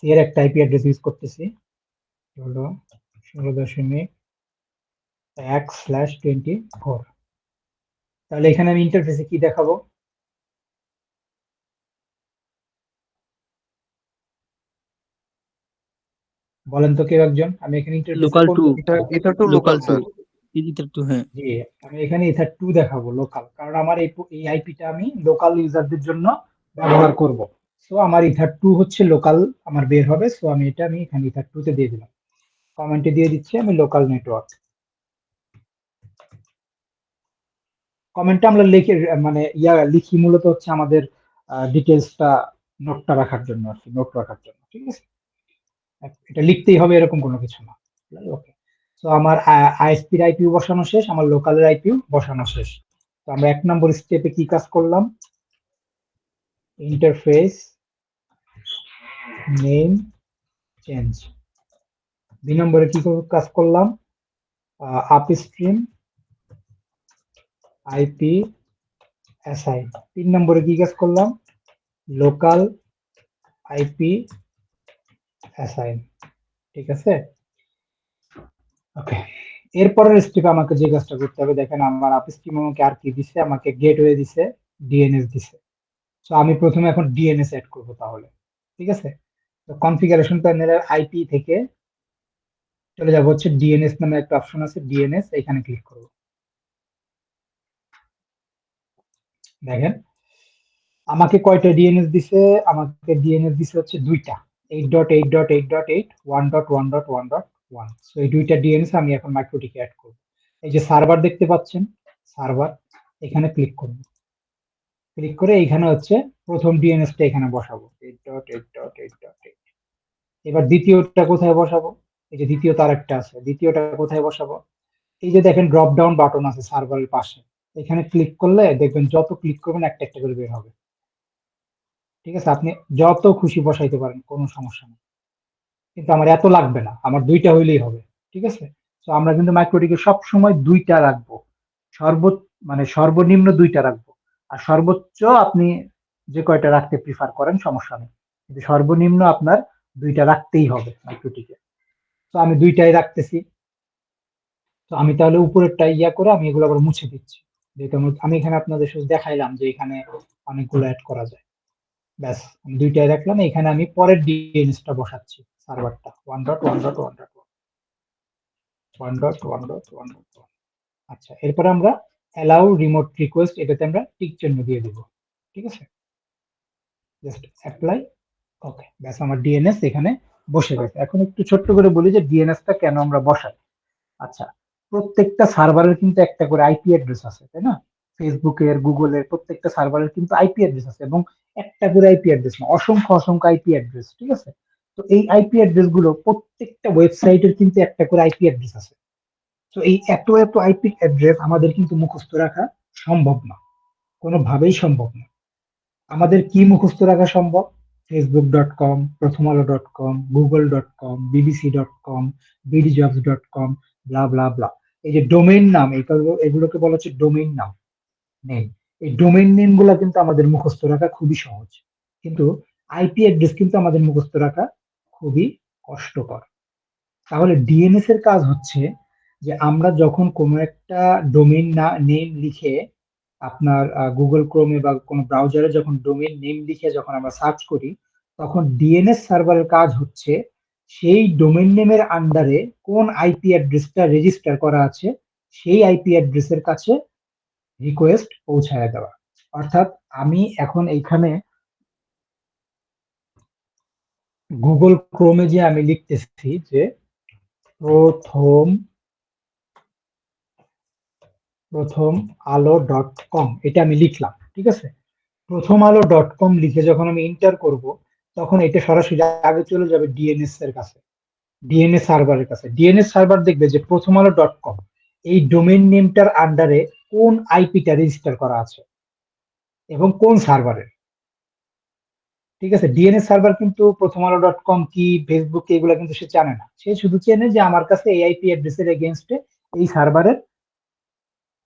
এর একটা আইপি অ্যাড্রেস ইউজ করতেছি, হলো 16.1/24। তাহলে এখানে আমি ইন্টারফেসে কি দেখাবো? বলেন তো কেউ একজন, আমি এখানে ইন্টারফেসে লোকাল কোন টু, এটা তো local local two, sir. Either two, হ্যাঁ। জি, আমি এখানে ইথার 2 দেখাবো লোকাল, কারণ আমার এই আইপিটা আমি লোকাল ইউজারদের জন্য ব্যবহার করব। সো আমার ইথার 2 হচ্ছে লোকাল আমার বের হবে, সো আমি এখানে ইথার 2 তে দিয়ে দিলাম, কমেন্টে দিয়ে দিচ্ছি আমি লোকাল নেটওয়ার্ক। কমেন্টটা আমরা লিখে মানে লিখি মূলত হচ্ছে আমাদের ডিটেলসটা নোটটা রাখার জন্য আর কি, নোট রাখার জন্য, ঠিক আছে। এটা লিখতেই হবে এরকম কোনো কিছু না, ওকে। তো আমার আইএসপির আইপিও বসানো শেষ, আমার লোকালের আইপিও বসানো শেষ। তো আমরা 1 নম্বর স্টেপে কি কাজ করলাম? Interface name change. 2 নম্বরে কি কাজ করলাম? Upstream IP assign. 3 নম্বরে কি কাজ করলাম? লোকাল আইপি অ্যাসাইন, ঠিক আছে, ওকে। এরপরের স্টেপে আমাকে যে কাজটা করতে হবে, দেখেন আমার আপস্ট্রিম আমাকে আর কি দিছে, আমাকে গেটওয়ে দিছে, ডিএনএস দিছে। তো আমি প্রথমে এখন ডিএনএস এড করব তাহলে, ঠিক আছে। তো কনফিগারেশন প্যানেলের আইপি থেকে চলে যাব হচ্ছে ডিএনএস নামে একটা অপশন আছে, ডিএনএস, এখানে ক্লিক করব। দেখেন আমাকে কয়টা ডিএনএস দিছে, আমাকে ডিএনএস দিছে হচ্ছে 2টা, 8.8.8.8 1.1.1.1। সো এই 2টা ডিএনএস আমি এখন মাইক্রোটিকে অ্যাড করব। এই যে সার্ভার দেখতে পাচ্ছেন, সার্ভার, এখানে ক্লিক করব। ক্লিক করে এইখানে হচ্ছে প্রথম ডিএনএসটা এখানে বসাবো 8.8.8.8। এবার দ্বিতীয়টা কোথায় বসাবো? এই যে দ্বিতীয় তার একটা আছে, দ্বিতীয়টা কোথায় বসাবো? এই যে দেখেন ড্রপ ডাউন বাটন আছে সার্ভারের পাশে, এখানে ক্লিক করলে দেখবেন যত ক্লিক করবেন একটা একটা করে বের হবে, ঠিক আছে। আপনি যত খুশি বসাইতে পারেন, কোনো সমস্যা নেই, কিন্তু আমার এত লাগবে না, আমার 2টা হইলেই হবে, ঠিক আছে। তো আমরা কিন্তু মাইক্রোটিকে সব সময় 2টা রাখবো, সর্ব মানে সর্বনিম্ন 2টা রাখবো, আর সর্বোচ্চ আপনি যে কয়টা রাখতে প্রিফার করেন সমস্যা নেই, কিন্তু সর্বনিম্ন আপনার 2টা রাখতেই হবে মাইক্রোটিকে। তো আমি 2টাই রাখতেছি। তো আমি তাহলে উপরেরটা করে আমি এগুলো আবার মুছে দিচ্ছি, যেহেতু আমি এখানে আপনাদের শুধু দেখাইলাম যে এখানে অনেকগুলো অ্যাড করা যায়। ব্যাস, আমি 2টাই রাখলাম, এখানে আমি পরের ডিএনএসটা বসাচ্ছি, সার্ভারটা 1.1.1.1. আচ্ছা, এরপর আমরা অ্যালাউ রিমোট রিকোয়েস্ট, এটাতে আমরা টিক চিহ্ন দিয়ে দিব, ঠিক আছে, জাস্ট অ্যাপ্লাই, ওকে। ব্যাস, আমার ডিএনএস এখানে বসে গেছে। এখন একটু ছোট্ট করে বলি যে ডিএনএসটা কেন আমরা বসাই। আচ্ছা, প্রত্যেকটা সার্ভারের কিন্তু একটা করে আইপি অ্যাড্রেস আছে, তাই না? ফেসবুকের, গুগলের প্রত্যেকটা সার্ভারের কিন্তু আইপি অ্যাড্রেস আছে, এবং একটা করে আইপি অ্যাড্রেস না, অসংখ্য অসংখ্য আইপি অ্যাড্রেস, ঠিক আছে। তো এই আইপি অ্যাড্রেস গুলো প্রত্যেকটা ওয়েবসাইটের কিন্তু একটা করে আইপি অ্যাড্রেস আছে। তো এই এত এত আইপি অ্যাড্রেস আমাদের কিন্তু মুখস্থ রাখা সম্ভব না, কোনোভাবেই সম্ভব না। আমাদের কি মুখস্থ রাখা সম্ভব? facebook.com, prothomalo.com, google.com, bbc.com, bdjobs.com, ব্লা ব্লা ব্লা। এই যে ডোমেইন নাম, এগুলোকে বলা হচ্ছে ডোমেইন নাম, নেম। এই ডোমেইন নেম গুলা কিন্তু আমাদের মুখস্থ রাখা খুবই সহজ, কিন্তু আইপি অ্যাড্রেস কিন্তু আমাদের মুখস্থ রাখা খুবই কষ্টকর। তাহলে ডিএনএস এর কাজ হচ্ছে যে আমরা যখন কোনো একটা ডোমেইন নেম লিখে আপনার গুগল ক্রোমে বা কোনো ব্রাউজারে যখন ডোমেইন নেম লিখে যখন আমরা সার্চ করি, তখন ডিএনএস সার্ভারের কাজ হচ্ছে সেই ডোমেইন নেমের আন্ডারে কোন আইপি অ্যাড্রেসটা রেজিস্টার করা আছে সেই আইপি অ্যাড্রেসের কাছে রিকোয়েস্ট পৌঁছায় দেওয়া। অর্থাৎ আমি এখন এইখানে গুগল ক্রোমে যে আমি লিখতেছি যে প্রথম প্রথম আলো ডট কম, এটা আমি লিখলাম, ঠিক আছে। প্রথম আলো ডট কম লিখে যখন আমি এন্টার করব, তখন এটা সরাসরি আগে চলে যাবে ডিএনএস এর কাছে, ডিএনএস সার্ভারের কাছে। ডিএনএস সার্ভার দেখবে যে প্রথম আলো ডট কম এই ডোমেইন নেমটার আন্ডারে কোন আইপিটা রেজিস্টার করা আছে এবং কোন সার্ভারের, ঠিক আছে। ডিএনএস সার্ভার কিন্তু প্রথম আলো ডট কম কি ফেসবুক কি এগুলো কিন্তু সে জানে না, সে শুধু চেনে যে আমার কাছে এই আইপি অ্যাড্রেসের এগেইনস্টে এই সার্ভারের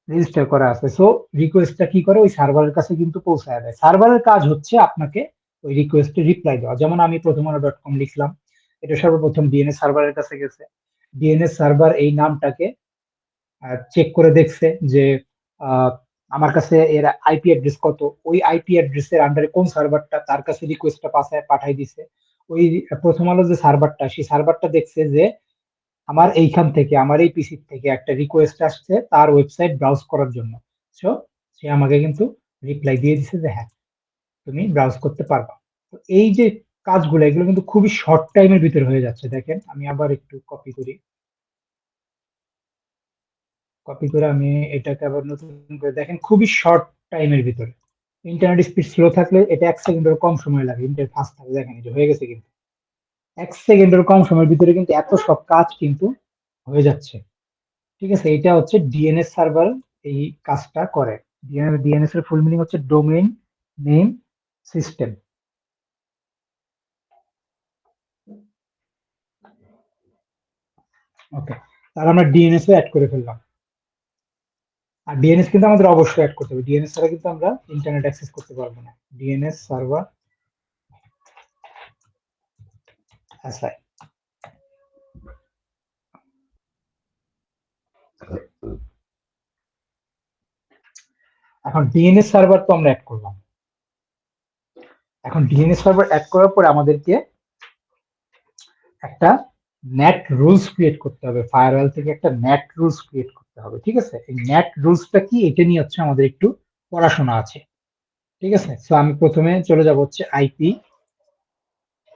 রেজিস্টার করা আছে। সো রিকোয়েস্টটা কি করে ওই সার্ভারের কাছে কিন্তু পৌঁছায় দেয়। সার্ভারের কাজ হচ্ছে আপনাকে ওই রিকোয়েস্টে রিপ্লাই দেওয়া। যেমন আমি প্রথম আলো ডট কম লিখলাম, এটা সর্বপ্রথম ডিএনএস সার্ভারের কাছে গেছে। ডিএনএস সার্ভার এই নামটাকে চেক করে দেখছে যে আহ, আমার কাছে এর আইপি অ্যাড্রেস কত, ওই আইপি অ্যাড্রেসের আন্ডারে কোন সার্ভারটা তার কাছে রিকোয়েস্টটা পাঠাই দিছে। ওই প্রথম আলো যে সার্ভারটা, সেই সার্ভারটা দেখছে যে আমার এইখান থেকে, আমার এই পিসি থেকে একটা রিকোয়েস্ট আসছে তার ওয়েবসাইট ব্রাউজ করার জন্য। সো সে আমাকে কিন্তু রিপ্লাই দিয়ে দিছে যে হ্যাঁ, তুমি ব্রাউজ করতে পারবা। তো এই যে কাজগুলো, এগুলো কিন্তু খুবই শর্ট টাইমের ভিতরে হয়ে যাচ্ছে। দেখেন আমি আবার একটু কপি করি, কপি করে আমি এটাকে আবার নতুন করে দেখেন, খুবই শর্ট টাইমের ভিতরে। ইন্টারনেট স্পিড স্লো থাকলে এটা 1 সেকেন্ডের কম সময় লাগে, ইন্টারনেট ফাস্ট থাকলে দেখেন এটা হয়ে গেছে কিন্তু 1 সেকেন্ডের কম সময়ের ভিতরে কিন্তু এত সব কাজ কিন্তু হয়ে যাচ্ছে, ঠিক আছে। এটা হচ্ছে ডিএনএস সার্ভার এই কাজটা করে। ডিএনএস এর ফুল মিনিং হচ্ছে ডোমেইন নেম সিস্টেম। ওকে, তাহলে আমরা ডিএনএস অ্যাড করে ফেললাম। আর ডিএনএস কিন্তু আমাদের অবশ্যই অ্যাড করতে হবে, ডিএনএস ছাড়া কিন্তু আমরা ইন্টারনেট অ্যাক্সেস করতে পারবো না। ডিএনএস সার্ভার অ্যাসাই। এখন ডিএনএস সার্ভার তো আমরা অ্যাড করলাম। এখন ডিএনএস সার্ভার অ্যাড করার পরে আমাদেরকে একটা নেট রুলস ক্রিয়েট করতে হবে, ফায়ারওয়াল থেকে একটা নেট রুলস ক্রিয়েট করতে হবে, ঠিক আছে। এই নেট রুলসটা কি, এটা নিয়ে হচ্ছে আমাদের একটু পড়াশোনা আছে, ঠিক আছে। তো আমি প্রথমে চলে যাব হচ্ছে আইপি,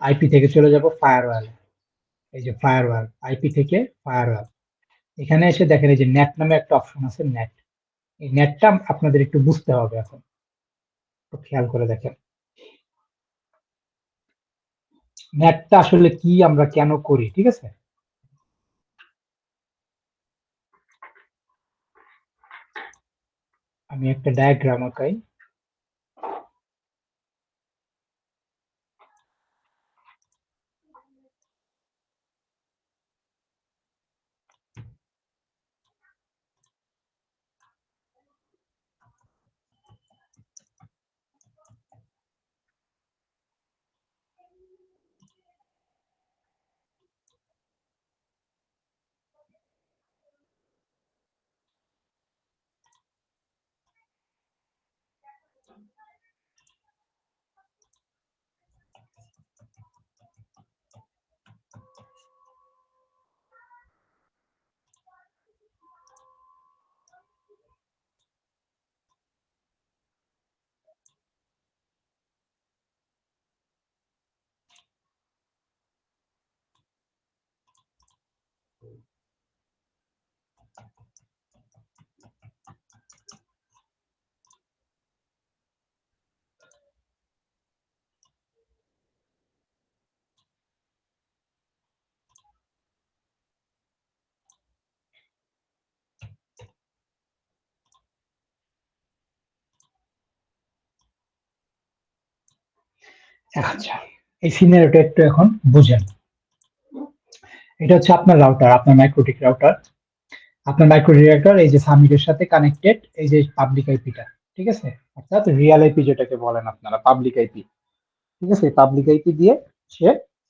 আইপি থেকে চলে যাব ফায়ারওয়াল। এই যে ফায়ারওয়াল, আইপি থেকে ফায়ারওয়াল, এখানে এসে দেখেন এই যে নেট নামে একটা অপশন আছে, নেট। এই নেটটা আপনাদের একটু বুঝতে হবে, এখন একটু খেয়াল করে দেখেন নেটটা আসলে কি, আমরা কেন করি, ঠিক আছে। আমি একটা ডায়াগ্রাম আঁকাই। আচ্ছা, এই সিনারিওটা একটু এখন বুঝেন। এটা হচ্ছে আপনার রাউটার, আপনার মাইক্রোটিক রাউটার। আপনার মাইক্রোটিক রাউটার এই যে সামিটের সাথে কানেক্টেড, এই যে পাবলিক আইপিটা, ঠিক আছে, অর্থাৎ রিয়েল আইপি যেটাকে বলেন আপনারা, পাবলিক আইপি, ঠিক আছে, পাবলিক আইপি দিয়ে সে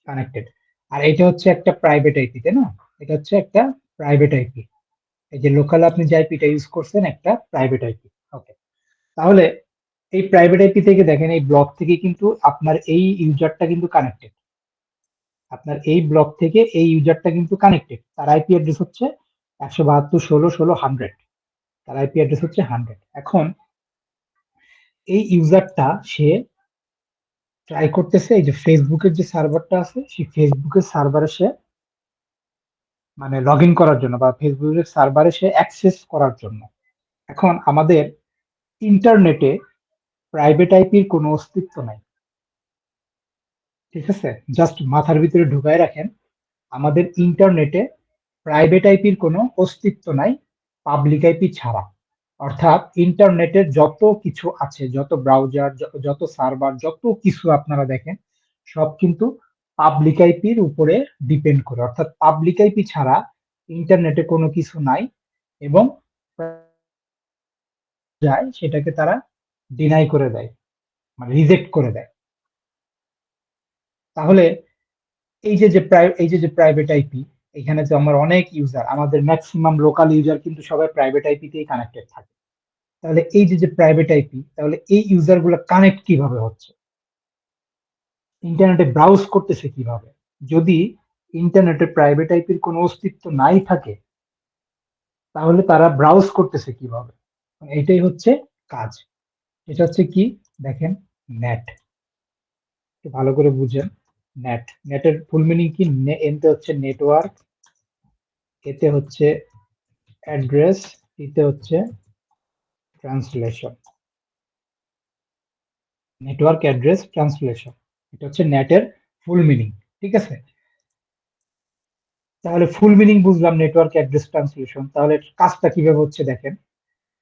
কানেক্টেড। আর এটা হচ্ছে একটা প্রাইভেট আইপি, তাই না? এটা হচ্ছে একটা প্রাইভেট আইপি। এই যে লোকাল আপনি যে আইপিটা ইউজ করছেন একটা প্রাইভেট আইপি। ওকে, তাহলে এই প্রাইভেট আইপি থেকে দেখেন, এই ব্লক থেকে কিন্তু আপনার এই ইউজারটা কিন্তু কানেক্টেড। আপনার এই ব্লক থেকে এই ইউজারটা কিন্তু কানেক্টেড। তার আইপি অ্যাড্রেস হচ্ছে 172.16.16.100। তার আইপি অ্যাড্রেস হচ্ছে 100। এখন এই ইউজারটা সে ট্রাই করতেছে এই যে ফেসবুকের যে সার্ভারটা আছে, সেই ফেসবুকের সার্ভারে সে মানে লগ ইন করার জন্য, বা ফেসবুকের সার্ভারে সে অ্যাক্সেস করার জন্য। এখন আমাদের ইন্টারনেটে প্রাইভেট আইপির কোনো অস্তিত্ব নাই, ঠিক আছে? জাস্ট মাথার ভিতরে ঢুকায় রাখেন, আমাদের ইন্টারনেটে প্রাইভেট আইপির কোনো অস্তিত্ব নাই পাবলিক আইপি ছাড়া। অর্থাৎ ইন্টারনেটের যত কিছু আছে, যত ব্রাউজার, যত সার্ভার, যত কিছু আপনারা দেখেন, সব কিন্তু পাবলিক আইপির উপরে ডিপেন্ড করে। অর্থাৎ পাবলিক আইপি ছাড়া ইন্টারনেটে কোনো কিছু নাই, এবং যায় সেটাকে তারা ডিনাই করে দেয়, মানে রিজেক্ট করে দেয়। তাহলে এই যে প্রাইভেট আইপি, এখানে যে আমার অনেক ইউজার, আমাদের ম্যাক্সিমাম লোকাল ইউজার কিন্তু সবাই প্রাইভেট আইপিতেই কানেক্টেড থাকে। তাহলে এই যে প্রাইভেট আইপি, তাহলে এই ইউজার গুলো কানেক্ট কিভাবে হচ্ছে, ইন্টারনেটে ব্রাউজ করতেছে কিভাবে? যদি ইন্টারনেটে প্রাইভেট আইপির কোনো অস্তিত্ব নাই থাকে, তাহলে তারা ব্রাউজ করতেছে কিভাবে? এটাই হচ্ছে কাজ। এটা হচ্ছে কি, দেখেন, নেট। ভালো করে বুঝেন, নেট, নেটের ফুল মিনিং কি? এনতে হচ্ছে নেটওয়ার্ক, এতে হচ্ছে অ্যাড্রেস, এতে হচ্ছে ট্রান্সলেশন। নেটওয়ার্ক অ্যাড্রেস ট্রান্সলেশন, এটা হচ্ছে নেটের ফুল মিনিং, ঠিক আছে? তাহলে ফুল মিনিং বুঝলাম, নেটওয়ার্ক অ্যাড্রেস ট্রান্সলেশন। তাহলে কাজটা কিভাবে হচ্ছে দেখেন,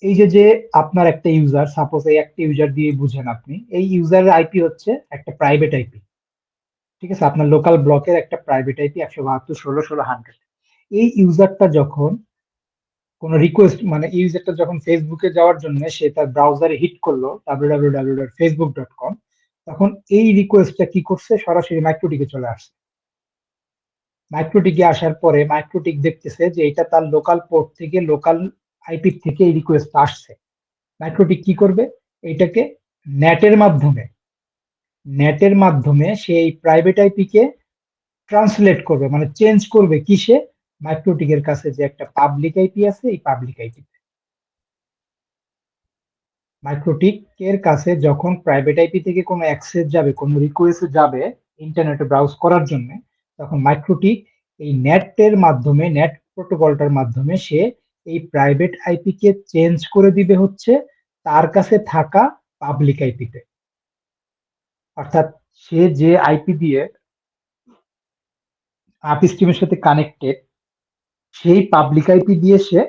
এই যে আপনার একটা ইউজার, সাপোজ এই একটা ইউজার দিয়ে বুঝেন আপনি, এই ইউজারের আইপি হচ্ছে একটা প্রাইভেট আইপি, ঠিক আছে, আপনার লোকাল ব্লকের একটা প্রাইভেট আইপি 172.16.16.100। এই ইউজারটা যখন কোনো রিকোয়েস্ট, মানে ইউজারটা যখন ফেসবুকে যাওয়ার জন্য সে তার ব্রাউজারে হিট করলো www.facebook.com, তখন এই রিকোয়েস্টটা কি করছে, সরাসরি মাইক্রোটিকে চলে আসছে। মাইক্রোটিকে আসার পরে মাইক্রোটিক দেখতেছে যে এটা তার লোকাল পোর্ট থেকে, লোকাল আইপি থেকে এই রিকোয়েস্ট আসছে। মাইক্রোটিক কি করবে, এটাকে নেটের মাধ্যমে, নেটের মাধ্যমে সেই প্রাইভেট আইপি কে ট্রান্সলেট করবে, মানে চেঞ্জ করবে কিসে, মাইক্রোটিকের কাছে যে একটা পাবলিক আইপি আছে, এই পাবলিক আইপি। মাইক্রোটিকের কাছে যখন প্রাইভেট আইপি থেকে কোনো অ্যাক্সেস যাবে, কোনো রিকোয়েস্ট যাবে ইন্টারনেটে ব্রাউজ করার জন্য, তখন মাইক্রোটিক এই নেটের মাধ্যমে, নেট প্রোটোকলটার মাধ্যমে সে এই প্রাইভেট আইপি কে চেঞ্জ করে দিবে হচ্ছে তার কাছে থাকা পাবলিক আইপিতে। অর্থাৎ সে যে আইপি দিয়ে আপ স্ট্রিমের সাথে কানেক্টেড, সেই পাবলিক আইপি দিয়ে সে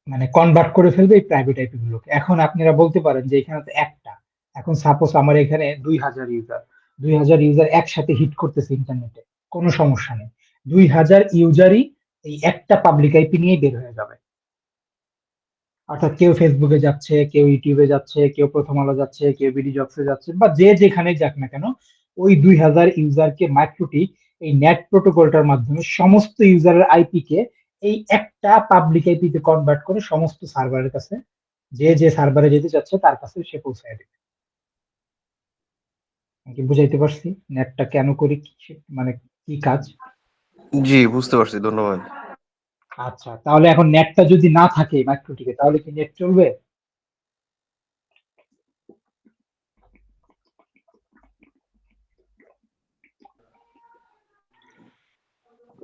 মানে কনভার্ট করে ফেলবে এই প্রাইভেট আইপি গুলোকে। এখন আপনারা বলতে পারেন যে এখানে তো একটা, এখন সাপোজ আমার এখানে 2000 ইউজার একসাথে হিট করতেছে ইন্টারনেটে, কোনো সমস্যা নেই, 2000 ইউজারই এই একটা পাবলিক আইপি নিয়ে বের হয়ে যাবে। অর্থাৎ কেউ ফেসবুকে যাচ্ছে, কেউ ইউটিউবে যাচ্ছে, কেউ প্রথম আলো যাচ্ছে, কেউ বিডি জবসে যাচ্ছে, বা যে যেখানে যাক না কেন, ওই 2000 ইউজারকে মাইক্রোটিক এই নেট প্রোটোকলটার মাধ্যমে সমস্ত ইউজারের আইপি কে এই একটা পাবলিক আইপি তে কনভার্ট করে সমস্ত সার্ভারের কাছে, যে যে সার্ভারে যেতে চাচ্ছে তার কাছে সে পৌঁছায় দেবে। আমি কি বুঝাইতে পারছি নেটটা কেন করি, মানে কি কাজ? জি, বুঝতে পারছি, ধন্যবাদ। আচ্ছা, তাহলে এখন নেটটা যদি না থাকে মাইক্রোটিকে, তাহলে কি নেট চলবে?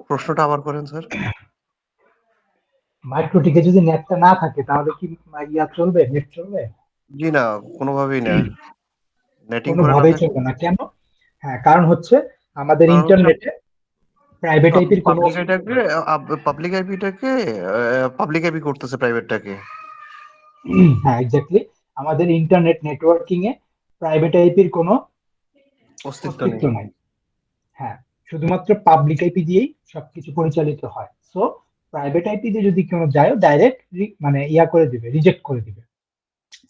প্রশ্নটা আবার করেন স্যার। মাইক্রোটিকে যদি নেটটা না থাকে, তাহলে কি ইয়া চলবে, নেট চলবে? জি না, কোনোভাবেই না। নেটিং করে না কোনোভাবেই থাকলে, চলবে না, কেন? হ্যাঁ, কারণ হচ্ছে আমাদের কারণ হচ্ছে ইন্টারনেটে প্রাইভেট আইপির কোনো পাবলিক অস্তিত্ব আইপিটাকে নেই। পাবলিক আইপিটাকে পাবলিক আইপি করতেছে প্রাইভেটটাকে। হ্যাঁ, এক্স্যাক্টলি। আমাদের ইন্টারনেট নেটওয়ার্কিং এ প্রাইভেট আইপির কোনো অস্তিত্ব অস্তিত্ব নেই। নাই। হ্যাঁ, শুধুমাত্র পাবলিক আইপি দিয়েই সবকিছু পরিচালিত হয়। সো প্রাইভেট আইপি দিয়ে যদি কেউ যায় ডাইরেক্ট মানে ইয়া করে দিবে, রিজেক্ট করে দিবে,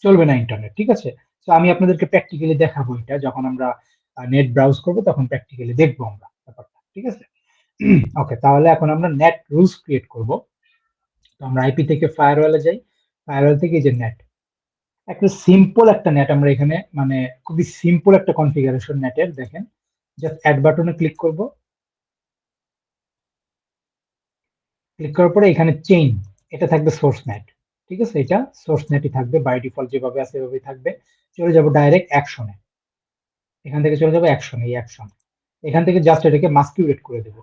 চলবে না ইন্টারনেট। ঠিক আছে, তো আমি আপনাদেরকে প্র্যাকটিক্যালি দেখাবো এটা, যখন আমরা নেট ব্রাউজ করবো তখন প্র্যাকটিক্যালি দেখবো আমরা ব্যাপারটা। ঠিক আছে, ওকে, তাহলে এখন আমরা নেট রুলস ক্রিয়েট করব। তো আমরা আইপি থেকে ফায়ারওয়ালে যাই, ফায়ারওয়াল থেকে এই যে নেট, একটা সিম্পল একটা নেট আমরা এখানে, মানে খুবই সিম্পল একটা কনফিগারেশন নেটের। দেখেন, জাস্ট অ্যাড বাটনে ক্লিক করব, ক্লিক করার পরে এখানে চেইন, এটা থাকবে সোর্স নেট। ঠিক আছে, এটা সোর্স নেটই থাকবে, বাই ডিফল্ট যেভাবে আছে সেভাবেই থাকবে। চলে যাব ডাইরেক্ট অ্যাকশনে, এখান থেকে চলে যাবো অ্যাকশন, এই অ্যাকশন, এখান থেকে জাস্ট এটাকে মাস্কিউরেট করে দেবো,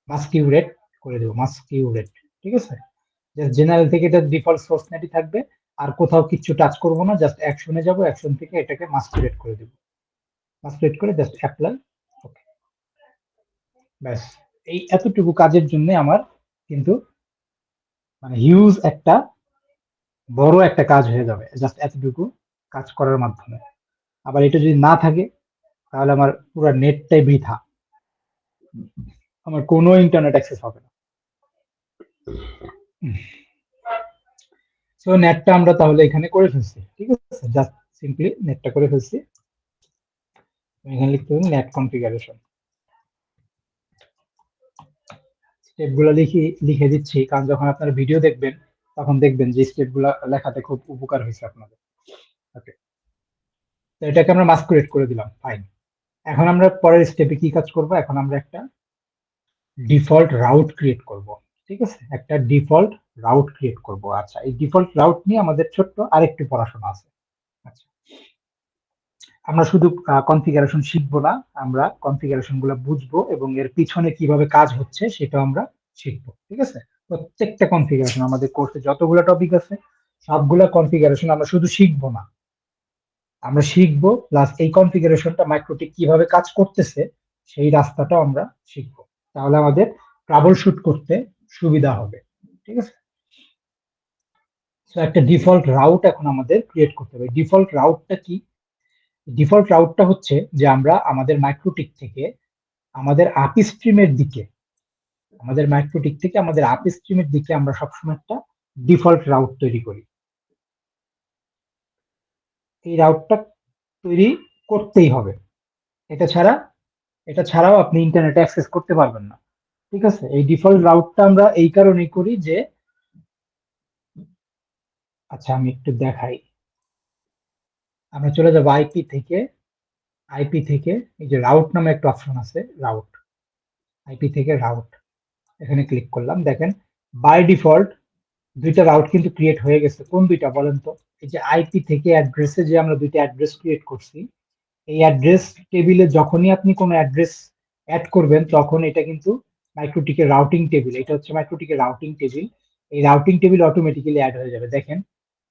মাস্কিউরেট করে দেবো, মাস্কিউরেট। ঠিক আছে, জাস্ট জেনারেল থেকে এটা ডিফল্ট সোর্স নেটই থাকবে, আর কোথাও কিছু টাচ করবো না, জাস্ট অ্যাকশনে যাব, অ্যাকশন থেকে এটাকে মাস্কিউরেট করে দেবো, মাস্কিউরেট করে জাস্ট অ্যাপ্লাই। ওকে, ব্যাস, এই এতটুকু কাজের জন্য আমার কিন্তু মানে হিউজ একটা বড় একটা কাজ হয়ে যাবে জাস্ট এতটুকু কাজ করার মাধ্যমে। আবার এটা যদি না থাকে তাহলে আমার পুরো নেটটাই বৃথা, আমার কোনো ইন্টারনেট অ্যাক্সেস হবে না। সো নেটটা আমরা তাহলে এখানে করে ফেলছি। ঠিক আছে, জাস্ট সিম্পলি নেটটা করে ফেলছি। এখানে লিখতে হবে নেট কনফিগারেশন, স্টেপগুলো লিখে দিচ্ছি, কারণ যখন আপনারা ভিডিও দেখবেন তখন দেখবেন যে স্টেপগুলো লেখাতে খুব উপকার হয়েছে আপনাদের। ওকে, তো এটাকে আমরা মাস্কুরেট করে দিলাম, ফাইন। এখন আমরা পরের স্টেপে কি কাজ করব, এখন আমরা একটা ডিফল্ট রাউট ক্রিয়েট করব। ঠিক আছে, একটা ডিফল্ট রাউট ক্রিয়েট করব। আচ্ছা, এই ডিফল্ট রাউট নিয়ে আমাদের ছোট্ট আরেকটু পড়াশোনা আছে। আচ্ছা, আমরা শুধু কনফিগারেশন শিখবো না, আমরা কনফিগারেশন গুলো বুঝবো এবং এর পিছনে কিভাবে কাজ হচ্ছে সেটা আমরা শিখবো। ঠিক আছে, প্রত্যেকটা কনফিগারেশন আমাদের কোর্সে যতগুলো টপিক আছে সবগুলা কনফিগারেশন আমরা শুধু শিখবো না, আমরা শিখবো প্লাস এই কনফিগারেশনটা মাইক্রোটিক কিভাবে কাজ করতেছে সেই রাস্তাটাও আমরা শিখবো, তাহলে আমাদের ট্রাবল শুট করতে সুবিধা হবে। ঠিক আছে, তো একটা ডিফল্ট রাউট এখন আমাদের ক্রিয়েট করতে হবে। ডিফল্ট রাউটটা কি? ডিফল্ট রাউটটা হচ্ছে যে আমরা আমাদের মাইক্রোটিক থেকে আমাদের আপ স্ট্রিমের দিকে, আমাদের মাইক্রোটিক থেকে আমাদের আপ স্ট্রিমের দিকে আমরা সবসময় একটা ডিফল্ট রাউট তৈরি করি। এই রাউটটা তৈরি করতেই হবে, এটা ছাড়াও আপনি ইন্টারনেটে অ্যাক্সেস করতে পারবেন না। ঠিক আছে, এই ডিফল্ট রাউটটা আমরা এই কারণেই করি যে, আচ্ছা আমি একটু দেখাই, আমরা চলে যাবো আইপি থেকে এই যে রাউট নামে একটা অপশন আছে, রাউট, আইপি থেকে রাউট, এখানে ক্লিক করলাম। দেখেন বাই ডিফল্ট দুইটা রাউট কিন্তু ক্রিয়েট হয়ে গেছে। কোন দুইটা বলেন তো? এই যে আইপি থেকে অ্যাড্রেসে যে আমরা দুইটা অ্যাড্রেস ক্রিয়েট করছি, এই অ্যাড্রেস টেবিলে যখনই আপনি কোনো অ্যাড্রেস অ্যাড করবেন তখন এটা কিন্তু মাইক্রোটিকের রাউটিং টেবিল, এটা হচ্ছে মাইক্রোটিকের রাউটিং টেবিল, এই রাউটিং টেবিল অটোমেটিক্যালি অ্যাড হয়ে যাবে। দেখেন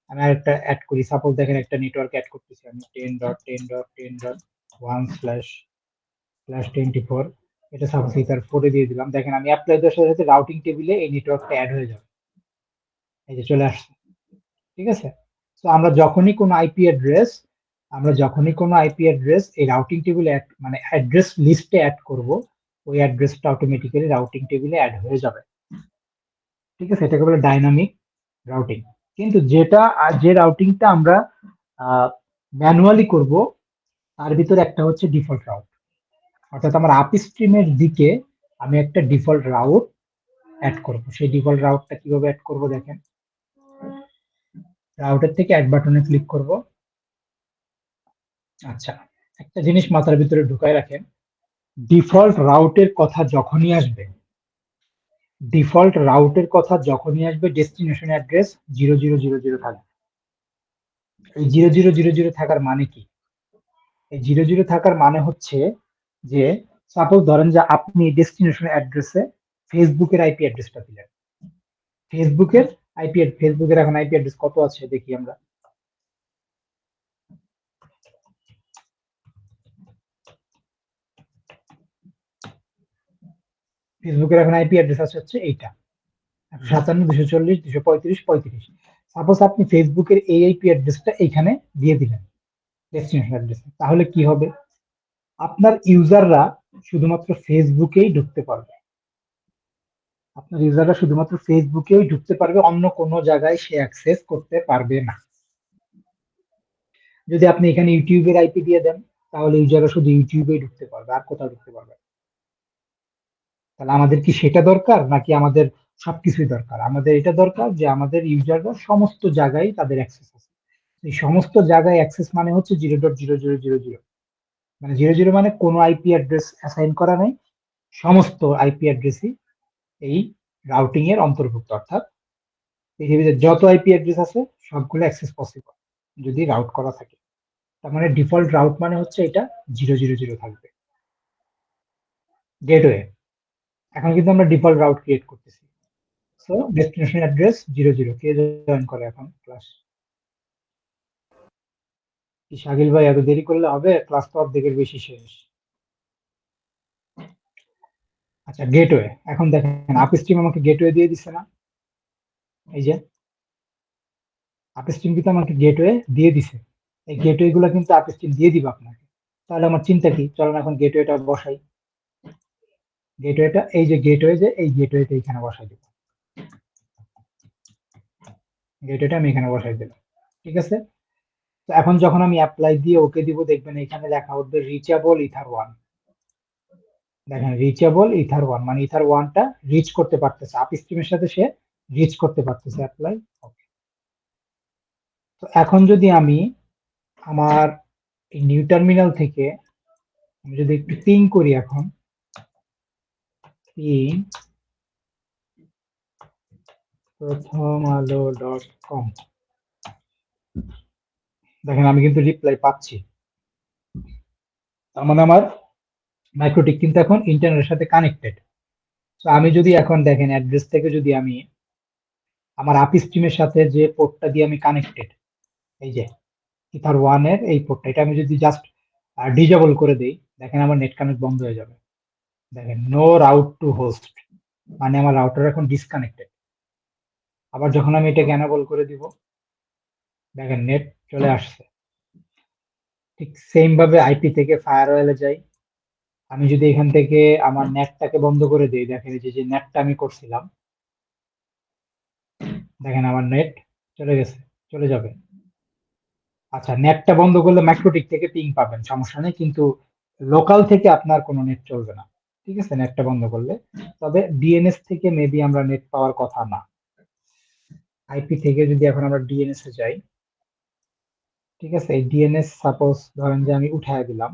আমি আরেকটা অ্যাড করি, সাপোজ দেখেন একটা নেটওয়ার্ক অ্যাড করতেছি আমি 10.10.10.1//24, এটা সাপোজ এটার 4 দিয়ে দিলাম। দেখেন আমি অ্যাপ্লাই দেওয়ার সাথে সাথে রাউটিং টেবিলে এই নেটওয়ার্কটা অ্যাড হয়ে যাবে, এই যে চলে আসছে। ঠিক আছে, তো আমরা যখনই কোনো আইপি অ্যাড্রেস এই রাউটিং টেবিলে মানে অ্যাড্রেস লিস্টে অ্যাড করব, ওই অ্যাড্রেসটা অটোমেটিক্যালি রাউটিং টেবিলে অ্যাড হয়ে যাবে। ঠিক আছে, এটাকে বলে ডাইনামিক রাউটিং। কিন্তু যে রাউটিংটা আমরা ম্যানুয়ালি করব তার ভিতরে একটা হচ্ছে ডিফল্ট রাউট, অর্থাৎ আমার আপ স্ট্রিমের দিকে আমি একটা ডিফল্ট রাউট অ্যাড করব। সেই ডিফল্ট রাউটটা কিভাবে অ্যাড করব, দেখেন রাউটার থেকে অ্যাড বাটনে ক্লিক করব। আচ্ছা, একটা জিনিস মাথার ভিতরে ঢুকায় রাখেন, ডিফল্ট রাউটের কথা যখনই আসবে, ডেস্টিনেশন অ্যাড্রেস 0000 থাকবে। এই 0000 থাকার মানে কি? এই 00 থাকার মানে হচ্ছে যে, সাপোজ ধরেন যে আপনি ডেস্টিনেশন অ্যাড্রেসে ফেসবুকের আইপি অ্যাড্রেসটা দিলেন, ফেসবুকের এখন আইপি অ্যাড্রেস কত আছে দেখি আমরা। ফেসবুকের এখন আইপি অ্যাড্রেস আছে হচ্ছে এইটা, 157.240.235.35। সাপোজ আপনি ফেসবুকের এই আইপি অ্যাড্রেসটা এইখানে দিয়ে দিলেন, ডেস্টিনেশন অ্যাড্রেস। তাহলে কি হবে, আপনার ইউজাররা শুধুমাত্র ফেসবুকেই ঢুকতে পারবে, আপনার ইউজাররা শুধুমাত্র ফেসবুকেই ঢুকতে পারবে, অন্য কোনো জায়গায় সে অ্যাক্সেস করতে পারবে না। যদি আপনি এখানে ইউটিউবের আইপি দিয়ে দেন, তাহলে ইউজাররা শুধু ইউটিউবেই ঢুকতে পারবে, আর কোথাও ঢুকতে পারবে না। তাহলে আমাদের কি সেটা দরকার, নাকি আমাদের সবকিছুই দরকার? আমাদের এটা দরকার যে আমাদের ইউজাররা সমস্ত জায়গায় তাদের অ্যাক্সেস আছে। এই সমস্ত জায়গায় অ্যাক্সেস মানে হচ্ছে 0.0000, মানে 00 মানে কোনো আইপি অ্যাড্রেস অ্যাসাইন করা নাই, সমস্ত আইপি অ্যাড্রেসই এই রাউটিং এর অন্তর্ভুক্ত, অর্থাৎ পৃথিবীতে যত আইপি অ্যাড্রেস আছে সবগুলো অ্যাক্সেস পসিবল যদি রাউট করা থাকে। তার মানে ডিফল্ট রাউট মানে হচ্ছে এটা 000 থাকবে গেটওয়ে। এখন কিন্তু আমরা ডিফল্ট রাউট ক্রিয়েট করতেছি। So destination address 00। কে জয়েন করে এখন ক্লাস? কি শাকিল ভাই, এত দেরি করলে হবে? ক্লাস তো অর্ধেকের বেশি শেষ। আচ্ছা, গেটওয়ে। এখন দেখেন আপস্ট্রিম আমাকে গেটওয়ে দিয়ে দিচ্ছে না? এই যে আপস্ট্রিম কিন্তু আমাকে গেটওয়ে দিয়ে দিছে। এই গেটওয়ে গুলো কিন্তু আপস্ট্রিম দিয়ে দিবে আপনাকে। তাহলে আমার চিন্তা কি, চলেন এখন গেটওয়েটা বসাই। গেটওয়েটা, এই যে গেটওয়ে, যে এই গেটওয়েটা এখানে বসাই দিব। গেটওয়েটা আমি এখানে বসাই দিলাম, ঠিক আছে। তো এখন যখন আমি অ্যাপ্লাই দিয়ে ওকে দিব, দেখবেন এখানে লেখা উঠবে রিচেবল ইথার 1। দেখেন রিচেবল ইথার 1 মানে ইথার 1টা রিচ করতে পারতেছে, আপস্ট্রিমের সাথে সে রিচ করতে পারতেছে। অ্যাপ্লাই, ওকে। তো এখন যদি আমি আমার এই নিউ টার্মিনাল থেকে আমি যদি একটু পিং করি, এখন পিং প্রথম আলো .com, দেখেন আমি কিন্তু রিপ্লাই পাচ্ছি। তার মানে আমার মাইক্রোটিক কিন্তু এখন ইন্টারনেটের সাথে কানেক্টেড। তো আমি যদি এখন দেখেন অ্যাড্রেস থেকে যদি আমি আমার আপস্ট্রিমের সাথে যে পোর্টটা দিয়ে আমি কানেক্টেড, এই যে ইথার 1 এর এই পোর্টটা, এটা আমি যদি জাস্ট ডিজেবল করে দেই, দেখেন আমার নেট কানেক্ট বন্ধ হয়ে যাবে। দেখেন নো রাউট টু হোস্ট, মানে আমার রাউটার এখন ডিসকানেক্টেড। আবার যখন আমি এটাকে এনেবল করে দিব, দেখেন নেট চলে আসছে। ঠিক সেম ভাবে আইপি থেকে ফায়ারওয়েলে যাই, আমি যদি এখান থেকে আমার নেটটাকে বন্ধ করে দিই, দেখেন এই যে নেটটা আমি করছিলাম, দেখেন আমার নেট চলে গেছে, চলে যাবে। আচ্ছা, নেটটা বন্ধ করলে মাইক্রোটিক থেকে পিং পাবেন, সমস্যা নেই, কিন্তু লোকাল থেকে আপনার কোনো নেট চলবে না, ঠিক আছে, নেটটা বন্ধ করলে। তবে ডিএনএস থেকে মেবি আমরা নেট পাওয়ার কথা না। আইপি থেকে যদি এখন আমরা ডিএনএস এ যাই, ঠিক আছে, এই ডিএনএস সাপোজ ধরেন যে আমি উঠায় দিলাম,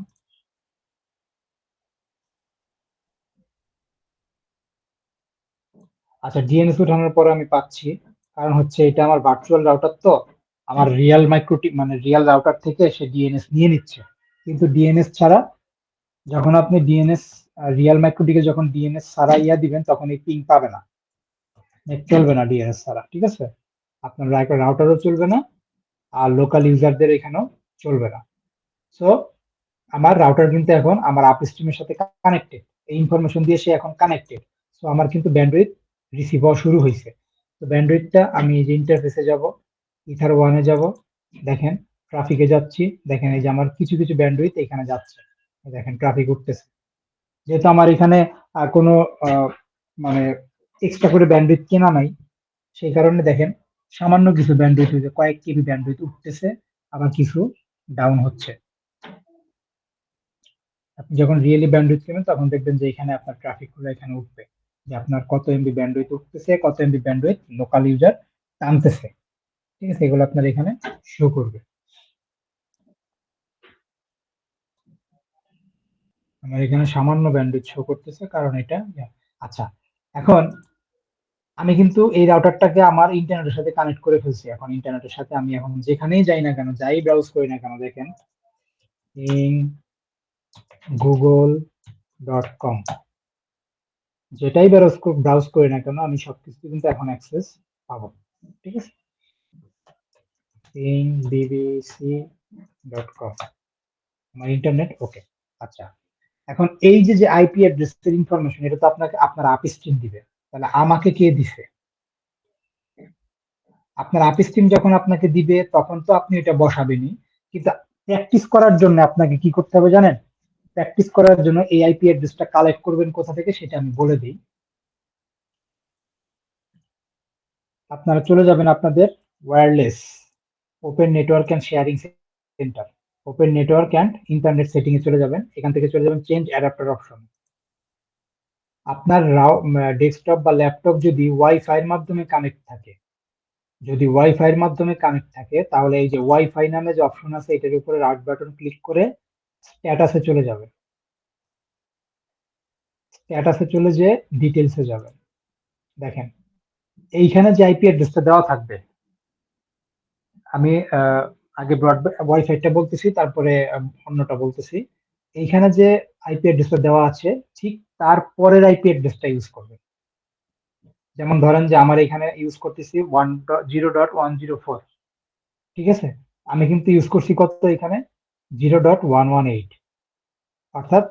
আচ্ছা ডিএনএস উঠানোর পরে আমি পাচ্ছি, কারণ হচ্ছে এটা আমার ভার্চুয়াল রাউটার, তো আমার রিয়েল মাইক্রোটিক মানে রিয়েল রাউটার থেকে সে ডিএনএস নিয়ে নিচ্ছে। কিন্তু ডিএনএস ছাড়া, যখন আপনি ডিএনএস রিয়েল মাইক্রোটিকে যখন ডিএনএস ছাড়া ইয়া দিবেন, তখন এই পিং পাবে না, নেট চলবে না ডিএনএস ছাড়া, ঠিক আছে। আপনার রাউটারও চলবে না, আর লোকাল ইউজারদের এখানেও চলবে না। সো আমার রাউটার কিন্তু এখন আমার আপস্ট্রিমের সাথে কানেক্টেড, এই ইনফরমেশন দিয়ে সে এখন কানেক্টেড। সো আমার কিন্তু ব্যান্ডউইথ রিসিভ হওয়া শুরু হয়েছে। তো ব্যান্ডউইথটা আমি এই যে ইন্টারফেসে যাব, ইথার 1 এ যাব, দেখেন ট্রাফিকে যাচ্ছি, দেখেন এই যে আমার কিছু কিছু ব্যান্ডউইথ এখানে যাচ্ছে, দেখেন ট্রাফিক উঠতেছে। যেহেতু আমার এখানে কোনো মানে এক্সট্রা করে ব্যান্ডউইথ কেনা নাই, সেই কারণে দেখেন সামান্য কিছু ব্যান্ডউইথ হয়েছে, কয়েক কেবি ব্যান্ডউইথ উঠতেছে, আবার কিছু ডাউন হচ্ছে। আপনি যখন রিয়েলি ব্যান্ডউইথ কিনবেন, তখন দেখবেন যে এখানে আপনার ট্রাফিক গুলো এখানে উঠবে, যে আপনার কত এমবি ব্যান্ডউইথ উঠতেছে, কত এমবি ব্যান্ডউইথ লোকাল ইউজার টানতেছে, ঠিক আছে, এগুলো আপনার এখানে শো করবে। আমার এখানে সামান্য ব্যান্ডউইথ শো করতেছে, কারণ এটা আচ্ছা। এখন আমি কিন্তু এই রাউটারটাকে আমার ইন্টারনেটের সাথে কানেক্ট করে ফেলছি। এখন ইন্টারনেটের সাথে আমি এখন যেখানেই যাই না কেন, যাই ব্রাউজ করি না কেন, দেখেন google.com, যেটাই ব্রাউজ করি না কেন, আমি সবকিছু কিন্তু এখন অ্যাক্সেস পাবো, ঠিক আছে। bbc.com, আমার ইন্টারনেট ওকে। আচ্ছা, এখন এই যে যে আইপি অ্যাড্রেসের ইনফরমেশন, এটা তো আপনাকে আপনার আপস্ট্রিম দিবে, তাহলে আমাকে কে দিছে? আপনার আপস্ট্রিম যখন আপনাকে দিবে, তখন তো আপনি এটা বসাবেনই, কিন্তু প্র্যাকটিস করার জন্য আপনাকে কি করতে হবে জানেন? প্র্যাকটিস করার জন্য এই আইপি অ্যাড্রেসটা কালেক্ট করবেন কোথা থেকে সেটা আমি বলে দিই। আপনারা চলে যাবেন আপনাদের wireless open network and sharing centre, open network and internet setting এ চলে যাবেন। এখান থেকে চলে যাবেন চেঞ্জ অ্যাডাপ্টার অপশন। আপনার ডেস্কটপ বা ল্যাপটপ যদি ওয়াইফাই এর মাধ্যমে কানেক্ট থাকে, যদি ওয়াইফাই এর মাধ্যমে কানেক্ট থাকে তাহলে এই যে ওয়াইফাই নামে যে অপশন আছে এটার উপরে রাইট বাটন ক্লিক করে স্ট্যাটাসে চলে যাবেন। স্ট্যাটাসে চলে যেয়ে ডিটেলসে যাবেন। দেখেন এইখানে যে আইপি অ্যাড্রেসটা দেওয়া থাকবে, আমি আগে ব্রডব্যান্ড ওয়াইফাইটা বলতেছি তারপরে অন্যটা বলতেছি। এইখানে যে আইপি অ্যাড্রেসটা দেওয়া আছে ঠিক তার পরের আইপি অ্যাড্রেসটা ইউজ করবেন। যেমন ধরেন যে আমার এখানে ইউজ করতেছি 1.0.104, ঠিক আছে? আমি কিন্তু ইউজ করছি কত এখানে 0.118, অর্থাৎ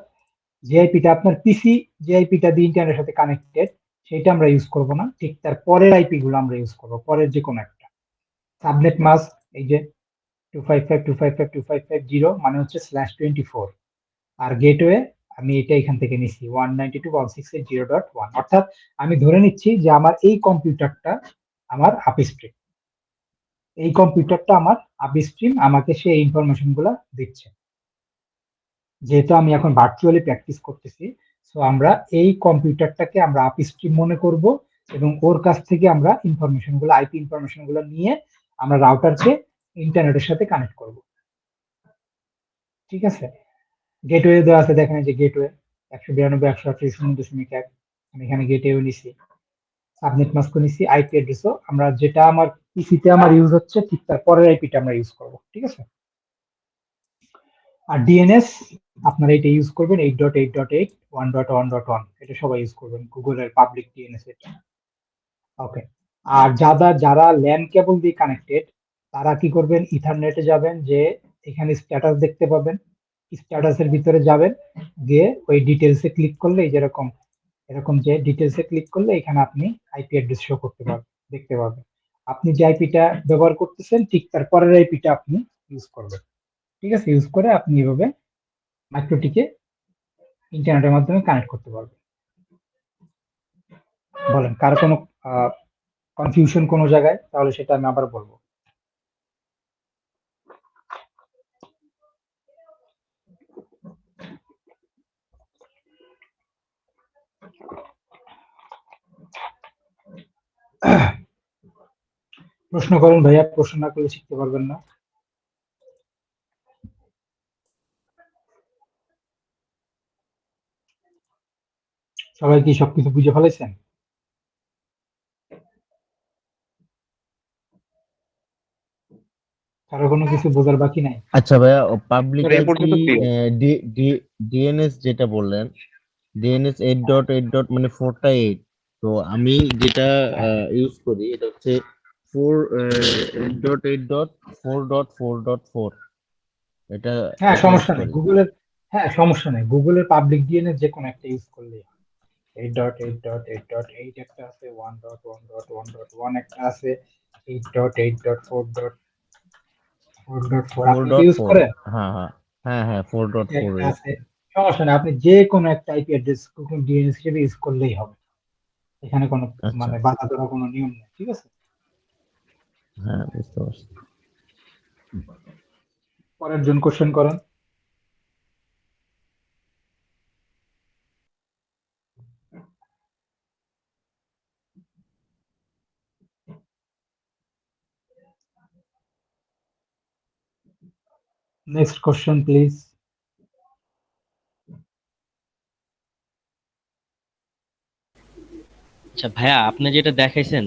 যে আইপিটা আপনার পিসি যে আইপিটা দিয়ে ইন্টারনেটের সাথে কানেক্টেড সেটা আমরা ইউজ করব না, ঠিক তার পরের আইপি গুলো আমরা ইউজ করব, পরের যে কোনো একটা। সাবনেট মাস্ক এই যে 255.255.255.0 মানে হচ্ছে /24, আর গেটওয়ে আমি এটা এখান থেকে নিচ্ছি 192.168.0.1, অর্থাৎ আমি ধরে নিচ্ছি যে আমার এই কম্পিউটারটা আমার আপস্ট্রিম, এই কম্পিউটারটা আমার আপস্ট্রিম, আমাকে সেই ইনফরমেশন গুলা দিচ্ছে। যেহেতু আমি এখন ভার্চুয়ালি প্র্যাকটিস করতেছি, সো আমরা এই কম্পিউটারটাকে আমরা আপস্ট্রিম মনে করব এবং ওর কাছ থেকে আমরা ইনফরমেশন গুলো আইপি ইনফরমেশন গুলো নিয়ে আমরা রাউটারকে ইন্টারনেটের সাথে কানেক্ট করব, ঠিক আছে? গেটওয়ে দেওয়া আছে, দেখেন এই যে গেটওয়ে 192.168.0.1, আমি এখানে গেটওয়ে নিছি, সাবনেট মাস্ক নিছি, আইপি অ্যাড্রেসও আমরা যেটা আমার পিসিতে আমার ইউজ হচ্ছে ঠিক তার পরের আইপিটা আমরা ইউজ করব, ঠিক আছে? আর ডিএনএস আপনারা এটা ইউজ করবেন 8.8.8 1.1.1, এটা সবাই ইউজ করবেন, গুগলের পাবলিক ডিএনএস এটা। ওকে, আর যারা ল্যান কেবল দিয়ে কানেক্টেড তারা কি করবেন, ইথারনেটে যাবেন, যে এখানে স্ট্যাটাস দেখতে পাবেন, স্ট্যাটাসের ভিতরে যাবেন, গিয়ে ওই ডিটেলসে ক্লিক করলে এই যেরকম এরকম যে ডিটেলসে ক্লিক করলে এখানে আপনি আইপি অ্যাড্রেস শো করতে পারবেন, দেখতে পাবেন। আপনি যে আইপিটা ব্যবহার করতেছেন ঠিক তার পরের আইপিটা আপনি ইউজ করবেন, ঠিক আছে? ইউজ করে আপনি এভাবে মাইক্রোটিকে ইন্টারনেটের মাধ্যমে কানেক্ট করতে পারবেন। বলেন কার কোনো কনফিউশন কোনো জায়গায়, তাহলে সেটা আমি আবার বলবো। প্রশ্ন করেন ভাইয়া, প্রশ্ন না করলে শিখতে পারবেন না। সবাই কি সবকিছু বুঝে ফেলেছেন? কারো কোনো কিছু বোঝার বাকি নাই? আচ্ছা ভাইয়া, পাবলিক স্যার এই আইপি পর্যন্ত ক্লিয়ার। ডিএনএস যেটা বললেন, ডিএনএস 8.8 মানে 4টা 8, তো আমি যেটা ইউজ করি এটা হচ্ছে 8.8.4.4.4, এটা হ্যাঁ এটা ইউজ সমস্যা নেই করি। গুগলের, হ্যাঁ সমস্যা নেই, গুগলের পাবলিক ডিএনএস যে কোনো একটা ইউজ করলেই হয়। 8.8.8.8 একটা আছে, 1.1.1.1 একটা আছে, 8.8.4.4.4 ফোর আপনি কি ডট ইউজ ফোর করেন? হ্যাঁ হ্যাঁ হ্যাঁ হ্যাঁ, ফোর ডট এটা ফোর একটা ইউজ আছে, করি। সমস্যা নেই, আপনি যে কোনো একটা আইপি অ্যাড্রেস গুগল ডিএনএস হিসেবে ইউজ করলেই হবে, এখানে কোনো আচ্ছা, মানে বাধা ধরা কোনো নিয়ম নেই, ঠিক আছে? হ্যাঁ বুঝতে পারছি। পরের জন কোশ্চেন করেন। Next question please. আচ্ছা ভাইয়া, আপনি যেটা দেখাইছেন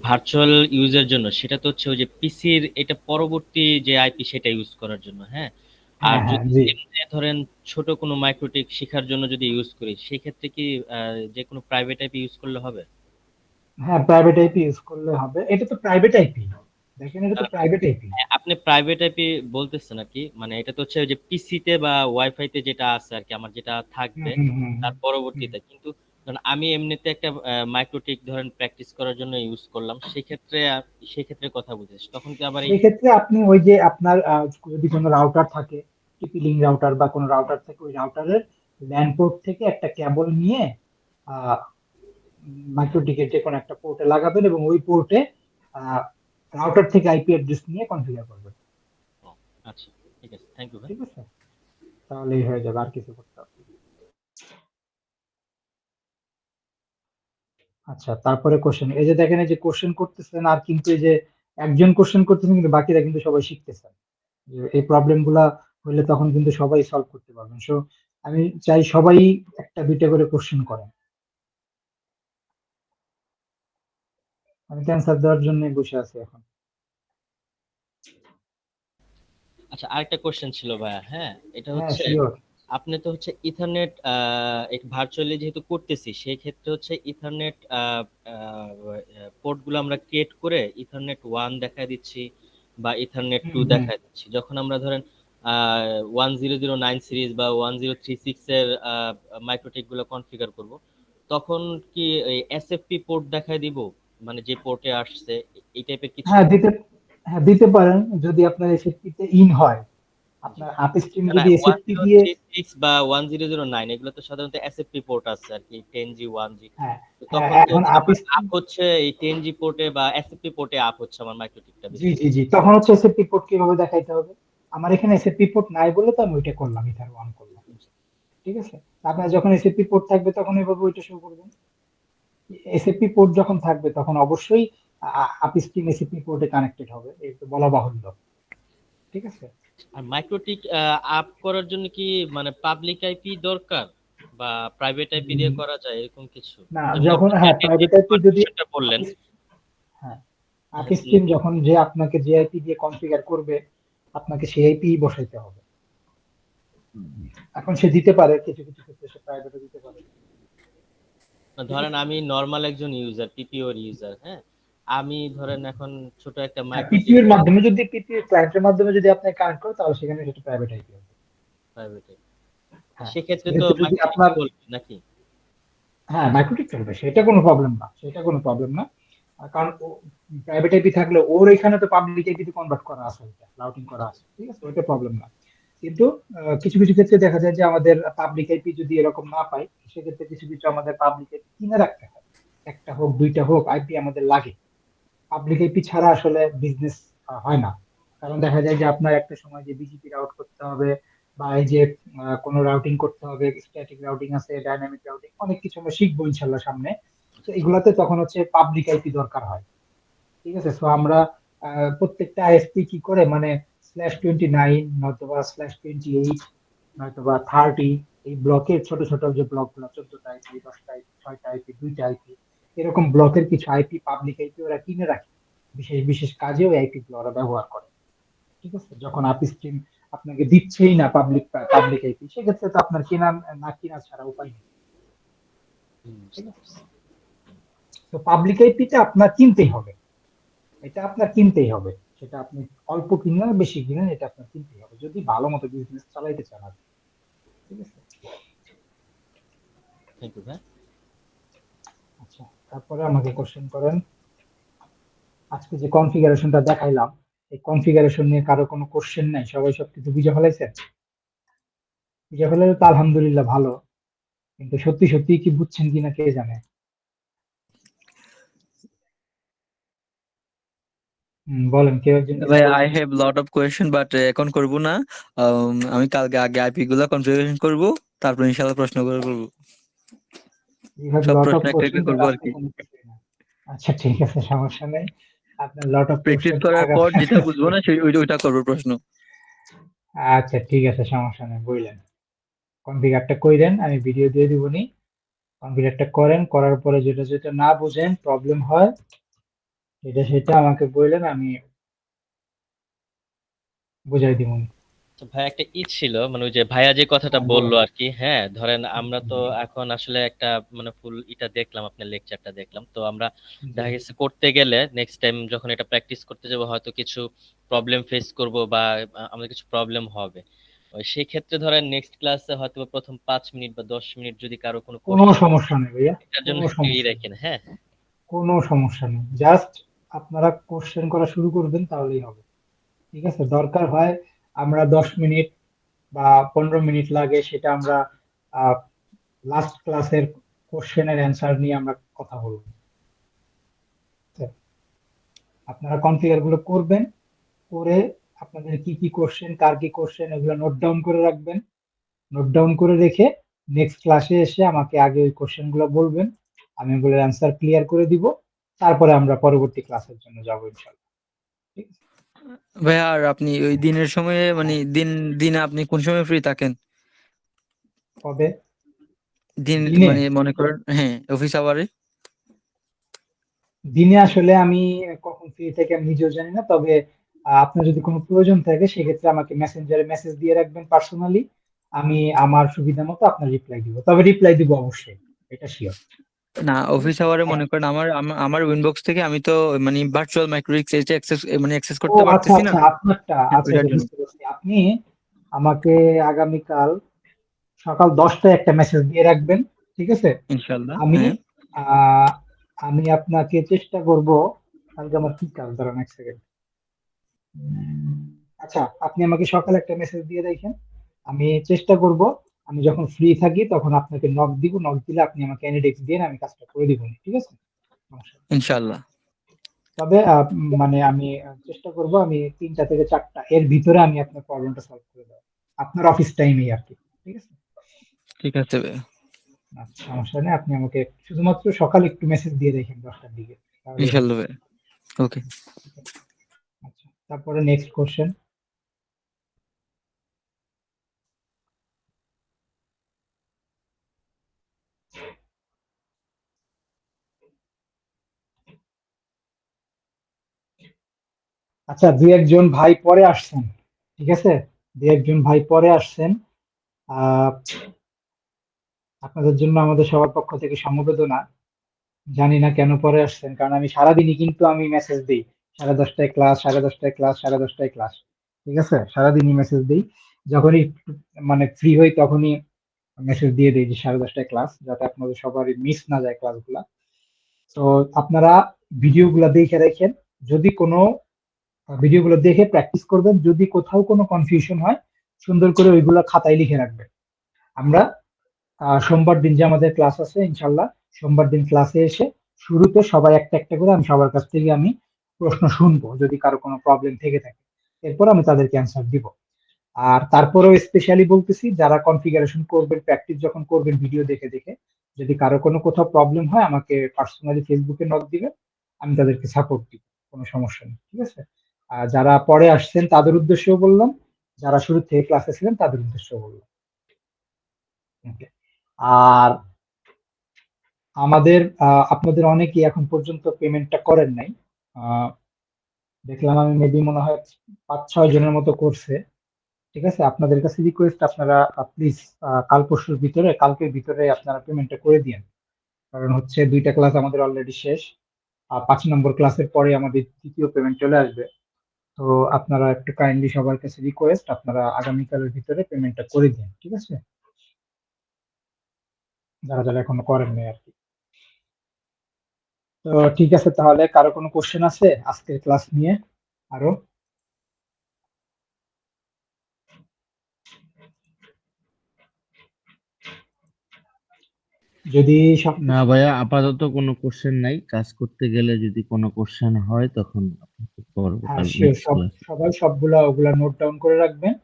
ভার্চুয়াল ইউজের জন্য, সেটা তো হচ্ছে ওই যে পিসির এটা পরবর্তী যে আইপি সেটা ইউজ করার জন্য, হ্যাঁ? আর হ্যাঁ হ্যাঁ যদি জি, এমনি ধরেন ছোট কোনো মাইক্রোটিক শেখার জন্য যদি ইউজ করি, সেক্ষেত্রে কি যে কোনো প্রাইভেট আইপি ইউজ করলে হবে? হ্যাঁ প্রাইভেট আইপি ইউজ করলে হবে, এটা তো প্রাইভেট আইপি, দেখেন এটা তো প্রাইভেট আইপি। আপনি প্রাইভেট আইপি বলতেছেন আর কি, মানে এটা তো হচ্ছে ওই যে পিসিতে বা ওয়াইফাইতে যেটা আছে আর কি, আমার যেটা হুম থাকবে হুম হুম তার হুম। পরবর্তীতে, কিন্তু কারণ আমি এমনিতে একটা মাইক্রোটিক ধরেন প্র্যাকটিস করার জন্য ইউজ করলাম, সেক্ষেত্রে কথা বুঝেছি, তখন কি আবার এই সেই ক্ষেত্রে আপনি ওই যে আপনার যদি কোনো রাউটার থাকে, টিপি-লিঙ্ক রাউটার বা কোনো রাউটার থাকে, ওই রাউটারের ল্যান পোর্ট থেকে একটা কেবল নিয়ে মাইক্রোটিকের যে কোনো একটা পোর্টে লাগাবেন এবং ওই পোর্টে রাউটার থেকে আইপি অ্যাড্রেস নিয়ে কনফিগার করবেন। ও, আচ্ছা, ঠিক আছে, থ্যাংক ইউ ভাই। ঠিক আছে, তাহলেই হয়ে যাবে, আর কিছু করতে হবে না। আচ্ছা, তারপরে কোশ্চেন, এই যে দেখেন এই যে কোশ্চেন করতেছেন, আর কিন্তু এই যে একজন কোশ্চেন করতেছেন কিন্তু বাকিরা কিন্তু সবাই শিখতেছেন। যে এই প্রবলেম গুলা হলে তখন কিন্তু সবাই সলভ করতে পারবেন। সো আমি চাই সবাই একটা দুইটা করে কোশ্চেন করেন। আমি তো অ্যান্সার দেওয়ার জন্য বসে আছি এখন। আচ্ছা, আরেকটা কোশ্চেন ছিল ভাইয়া, হ্যাঁ, এটা হ্যাঁ, হচ্ছে শিওর। আপনি তো হচ্ছে ইথারনেট ভার্চুয়ালি যেহেতু করতেছি, সেই ক্ষেত্রে হচ্ছে ইথারনেট পোর্ট গুলো আমরা ক্রিয়েট করে ইথারনেট 1 দেখা দিচ্ছি বা ইথারনেট 2 হুম হুম। দেখা দিচ্ছি। যখন আমরা ধরেন 1009 সিরিজ বা 1036 এর মাইক্রোটিক গুলো কনফিগার করব, তখন কি এই এসএফপি পোর্ট দেখায় দিব, মানে যে পোর্টে আসছে এই টাইপের কিছু? হ্যাঁ দিতে, হ্যাঁ দিতে পারেন যদি আপনার এসএফপি তে ইন হয়। জি। আপনার আপস্ট্রিম না, যদি এসএফপি দিয়ে, 1036 বা 1009 এগুলো তো সাধারণত এসএফপি পোর্ট আছে আর কি, 10G 1G। হ্যাঁ তো হ্যাঁ, তখন তো এখন হচ্ছে আমার আপস্ট্রিম, আপ হচ্ছে এই 10G পোর্টে বা এসএফপি পোর্টে আপ হচ্ছে আমার মাইক্রোটিকটা জি বেশি। জি জি, তখন হচ্ছে এসএফপি পোর্ট কিভাবে দেখাইতে হবে। আমার এখানে এসএফপি পোর্ট নাই বলে তো আমি ওইটা করলাম, ইথার ওয়ান করলাম। ঠিক আছে, আপনার যখন এসএফপি পোর্ট থাকবে তখন এভাবে ওইটা শুরু করবেন। এসএফপি পোর্ট যখন থাকবে তখন অবশ্যই আপস্ট্রিম এসএফপি পোর্টে কানেক্টেড হবে, এই তো বলা বাহুল্য। ঠিক আছে। আর মাইক্রোটিক আপ করার জন্য কি মানে পাবলিক আইপি দরকার বা প্রাইভেট আইপি দিয়ে উম, করা যায় এরকম কিছু? না, যেমন যখন আপনি হ্যাঁ 10G প্রাইভেট আইপি যদি কনফিগারেশনটা বললেন। হ্যাঁ হ্যাঁ, আপস্ট্রিম যখন যে আপনাকে যে আইপি দিয়ে কনফিগার করবে, আপনাকে সেই আইপি বসাইতে হবে। এখন সে দিতে পারে কিছু কিছু ক্ষেত্রে সে প্রাইভেটও দিতে পারে। ঠিক ধরেন আছে। আমি নর্মাল একজন ইউজার, পিপিওর ইউজার, হ্যাঁ, আমি ধরেন এখন ছোট একটা হ্যাঁ, মাইক্রোটিক পিপিইউ এর মাধ্যমে যদি পিপিইউ ক্লায়েন্টের মাধ্যমে যদি আপনি কানেক্ট করেন তাহলে সেখানে সেটা প্রাইভেট আইপি হবে। প্রাইভেট, হ্যাঁ, সেক্ষেত্রে তো সেক্ষেত্রে যদি মাইক্রোটিক আপনার, চলবে নাকি? হ্যাঁ মাইক্রোটিক চলবে, সেটা কোনো প্রবলেম না, সেটা কোনো প্রবলেম না। কারণ প্রাইভেট আইপি থাকলে ওর এখানে তো পাবলিক আইপি তে কনভার্ট করা আছে, ওইটা রাউটিং করা আছে, ঠিক আছে, ওইটা প্রবলেম না। কিন্তু কিছু কিছু ক্ষেত্রে দেখা যায় যে আমাদের পাবলিক আইপি যদি এরকম না পাই, সেক্ষেত্রে কিছু কিছু আমাদের পাবলিক আইপি কিনে রাখতে হয়। একটা হোক দুইটা হোক আইপি আমাদের লাগে। পাবলিক আইপি ছাড়া আসলে বিজনেস হয় না। কারণ দেখা যায় যে আপনার একটা সময় যে বিজিপি রাউট করতে হবে, বা এই যে কোনো রাউটিং করতে হবে, স্ট্যাটিক রাউটিং আছে, ডাইনামিক রাউটিং, অনেক কিছু আমরা শিখবো ইনশাল্লাহ সামনে। তো এগুলাতে তখন হচ্ছে পাবলিক আইপি দরকার হয়। ঠিক আছে, তো আমরা প্রত্যেকটা আইএসপি কি করে মানে /29 নয়তোবা /28 নয়তোবা 30, এই ব্লকের ছোট ছোট যে ব্লক গুলো 14টা আইপি, 10টা আইপি, 6টা আইপি, 2টা আইপি, এরকম ব্লকের কিছু আইপি পাবলিক আইপি ওরা কিনে রাখে। বিশেষ বিশেষ কাজে ওই আইপি গুলো ওরা ব্যবহার করে। ঠিক আছে, যখন আপস্ট্রিম আপনাকে দিচ্ছেই না পাবলিক আইপি, সেক্ষেত্রে তো আপনার কেনা না কিনা ছাড়া উপায় নেই। ঠিক আছে, তো পাবলিক আইপিটা আপনার কিনতেই হবে, এটা আপনার কিনতেই হবে। সেটা আপনি অল্প কিনেন আর বেশি কিনেন, এটা আপনার কিনতেই হবে যদি ভালো মতো বিজনেস চালাইতে চান আর কি। ঠিক আছে। থ্যাংক ইউ ভাই। আচ্ছা, তারপরে আমাকে কোশ্চেন করেন। আজকে যে কনফিগারেশনটা দেখাইলাম, এই কনফিগারেশন নিয়ে কারো কোনো কোশ্চেন নাই? সবাই সবকিছু বুঝে ফেলাইছেন? বুঝে ফেলাইলে তো আলহামদুলিল্লাহ ভালো, কিন্তু সত্যি সত্যি কি বুঝছেন কিনা কে জানে। বলেন, কেউ একজন কিছু ভাই আই বলবেন? Have lot of question but এখন করব না। আমি কালকে আগে আইপি গুলা কনফিগারেশন করব, তারপর ইনশাআল্লাহ প্রশ্ন করে করব। ইউ হ্যাভ সব লট প্রশ্ন অফ একটা কোশ্চেন একটা বাট করবো আর আজকে কি। কোনো কিছুই না। আচ্ছা ঠিক আছে, সমস্যা নেই। আপনার লট অফ প্র্যাকটিস কোশ্চেন করার পর আগামী। যেটা বুঝবো না সেই ওইটা করবো প্রশ্ন। আচ্ছা ঠিক আছে, সমস্যা নেই, বললেন কনফিগারটা কইরেন, আমি ভিডিও দিয়ে দিবনি। কনফিগারটা করেন, করার পরে যেটা যেটা না বুঝেন, প্রবলেম হয়, এটা সেটা আমাকে বললেন, আমি বুঝাই দিবনি। তো ভাই একটা ছিল, মানে ওই যে ভাইয়া যে কথাটা হ্যাঁ বললো বলেন। আর কি, হ্যাঁ, ধরেন আমরা তো জি এখন আসলে একটা মানে ফুল এটা দেখলাম, আপনার লেকচারটা দেখলাম, তো আমরা জি দেখা গেছে করতে গেলে নেক্সট টাইম যখন এটা প্র্যাকটিস করতে যাবো হয়তো কিছু প্রবলেম ফেস করব বা আমাদের কিছু প্রবলেম হবে। সেই ক্ষেত্রে ধরেন নেক্সট ক্লাসে হয়তো বা প্রথম 5 মিনিট বা 10 মিনিট যদি কারো কোনো কোনো কোশ্চেন সমস্যা নেই ভাইয়া, এটার জন্য কোনো একটু সমস্যা নেই, রাখেন, হ্যাঁ। কোনো সমস্যা নেই। জাস্ট আপনারা কোশ্চেন করা শুরু করবেন তাহলেই হবে, ঠিক আছে? দরকার হয় আমরা 10 মিনিট বা 15 মিনিট লাগে, সেটা আমরা লাস্ট ক্লাসের কোশ্চেনের অ্যান্সার নিয়ে আমরা কথা বলবো। আপনারা কনফিগার গুলো করবেন, করে আপনাদের কি কি কোশ্চেন, কার কি কোশ্চেন, এগুলো নোট ডাউন করে রাখবেন। নোট ডাউন করে রেখে নেক্সট ক্লাসে এসে আমাকে আগে ওই কোশ্চেন গুলো বলবেন, আমি ওগুলোর অ্যান্সার ক্লিয়ার করে দিব, তারপরে আমরা পরবর্তী ক্লাসের জন্য যাবো ইনশাল্লাহ। ঠিক আছে? ভাইয়া আর আপনি ওই দিনের সময়ে মানে দিনে আপনি কোন সময় ফ্রি থাকেন? কবে? দিন দিনে? মানে মনে করেন, হ্যাঁ, অফিস আওয়ারে। দিনে আসলে আমি কখন ফ্রি থেকে আমি নিজেও জানি না, তবে আপনার যদি কোনো প্রয়োজন থাকে সেক্ষেত্রে আমাকে মেসেঞ্জারে মেসেজ দিয়ে রাখবেন পার্সোনালি, আমি আমার সুবিধা মতো আপনার রিপ্লাই দিব, তবে রিপ্লাই দিব অবশ্যই, এটা শিওর। না, অফিস আওয়ারে মনে করেন আমার উইনবক্স থেকে আমি তো মানে ভার্চুয়াল মাইক্রোরিক্স এটা অ্যাক্সেস ও করতে আচ্ছা পারতেছি না। আচ্ছা, আপনারটা, হ্যাঁ, আচ্ছা ওইটার আচ্ছা, জন্য। বুঝতে পারছি। আপনি আমাকে আগামীকাল সকাল 10টায় একটা মেসেজ দিয়ে রাখবেন, ঠিক আছে? ইনশাআল্লাহ, আমি হ্যাঁ। আহ, আমি আপনাকে চেষ্টা করব, কালকে আমার কি কাজ, দাঁড়ান এক সেকেন্ড। আচ্ছা, আপনি আমাকে সকালে একটা মেসেজ দিয়ে রাখেন, আমি চেষ্টা করব, আমি যখন ফ্রি থাকি তখন আপনাকে নক দিব, নক দিলে আপনি আমাকে এনিডেক্স দিয়ে আমি কাজটা করে দিব, ঠিক আছে? সমস্যা নেই। ইনশাআল্লাহ। তবে মানে আমি চেষ্টা করব আমি 3টা থেকে 4টা এর ভিতরে আমি আপনার প্রবলেমটা সলভ করে দেবো, আপনার অফিস টাইমেই আর কি, ঠিক আছে? ঠিক আছে ভাইয়া। আচ্ছা, সমস্যা নেই, আপনি আমাকে শুধুমাত্র সকালে একটু মেসেজ দিয়ে দেখেন 10টার দিকে, তাহলেই হবে। ইনশাআল্লাহ ভাইয়া। ওকে। আচ্ছা, তারপরে নেক্সট কোশ্চেন। আচ্ছা, দুই একজন ভাই পরে আসছেন, ঠিক আছে? দুই একজন ভাই পরে আসছেন, আহ আপনাদের জন্য আমাদের সবার পক্ষ থেকে সমবেদনা। জানি না কেন পরে আসছেন, কারণ আমি সারাদিনই কিন্তু আমি মেসেজ দিই, 10:30টায় ক্লাস, 10:30টায় ক্লাস, 10:30টায় ক্লাস, ঠিক আছে? সারাদিনই মেসেজ দিই, যখনই মানে ফ্রি হই তখনই মেসেজ দিয়ে দিই যে 10:30টায় ক্লাস, যাতে আপনাদের সবারই মিস না যায় ক্লাসগুলা। তো আপনারা ভিডিওগুলো দেখে রাখেন, যদি কোনো ভিডিওগুলো দেখে প্র্যাকটিস করবেন, যদি কোথাও কোনো কনফিউশন হয় সুন্দর করে ওইগুলো খাতায় লিখে রাখবেন। আমরা সোমবার দিন যে আমাদের ক্লাস আছে ইনশাল্লাহ, সোমবার দিন ক্লাসে এসে শুরুতে সবাই একটা একটা করে আমি সবার কাছ থেকে আমি প্রশ্ন শুনবো, যদি কারো কোনো প্রবলেম থেকে থাকে, এরপর আমি তাদেরকে অ্যান্সার দিব। আর তারপরেও স্পেশালি বলতেছি, যারা কনফিগারেশন করবেন, প্র্যাকটিস যখন করবেন ভিডিও দেখে দেখে, যদি কারো কোনো কোথাও প্রবলেম হয় আমাকে পার্সোনালি ফেসবুকে নক দিবেন, আমি তাদেরকে সাপোর্ট দিব, কোনো সমস্যা নেই, ঠিক আছে? আর যারা পরে আসছেন তাদের উদ্দেশ্যেও বললাম, যারা শুরু থেকে ক্লাসে ছিলেন তাদের উদ্দেশ্যেও বললাম। Okay. আর আমাদের আপনাদের অনেকেই এখন পর্যন্ত পেমেন্টটা করেন নাই, আহ, দেখলাম আমি মেবি মনে হয় 5-6 জনের মতো করছে, ঠিক আছে? আপনাদের কাছে রিকোয়েস্ট, আপনারা প্লিজ কাল পরশুর ভিতরে, কালকের ভিতরে আপনারা পেমেন্টটা করে দিন, কারণ হচ্ছে 2টা ক্লাস আমাদের অলরেডি শেষ, 5 নম্বর ক্লাসের পরে আমাদের দ্বিতীয় পেমেন্ট চলে আসবে। তো আপনারা একটু কাইন্ডলি সবার কাছে রিকোয়েস্ট, আপনারা আগামীকালের ভিতরে পেমেন্টটা করে দিন, ঠিক আছে? যারা যারা এখনো করেন নাই আর কি। তো ঠিক আছে, তাহলে কারো কোনো কোশ্চেন আছে আজকের ক্লাস নিয়ে আরো? যদি সব না ভাইয়া, আপাতত কোনো কোশ্চেন নাই। কাজ করতে গেলে যদি কোনো কোশ্চেন হয় তখন আপনাকে করবো হ্যাঁ কাল শিওর, নেক্সট ক্লাস। সবাই সবগুলা ওগুলা নোট ডাউন করে রাখবেন,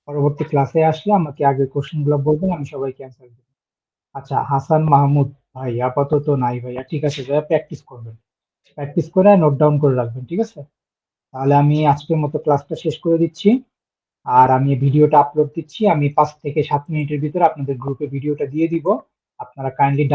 পরবর্তী ক্লাসে আসলে আমাকে আগে কোশ্চেন গুলো বলবেন, আমি সবাইকে অ্যান্সার দেবো। আচ্ছা, হাসান মাহমুদ ভাই আপাতত নাই ভাইয়া, ঠিক আছে ভাইয়া, প্র্যাকটিস করবেন, প্র্যাকটিস করে নোট ডাউন করে রাখবেন, ঠিক আছে? তাহলে আমি আজকের মতো ক্লাসটা শেষ করে দিচ্ছি, আর আমি ভিডিওটা আপলোড দিচ্ছি, আমি 5 থেকে 7 মিনিটের ভিতরে আপনাদের গ্রুপে ভিডিওটা দিয়ে দিব, আপনারা কাইন্ডলি ডাউন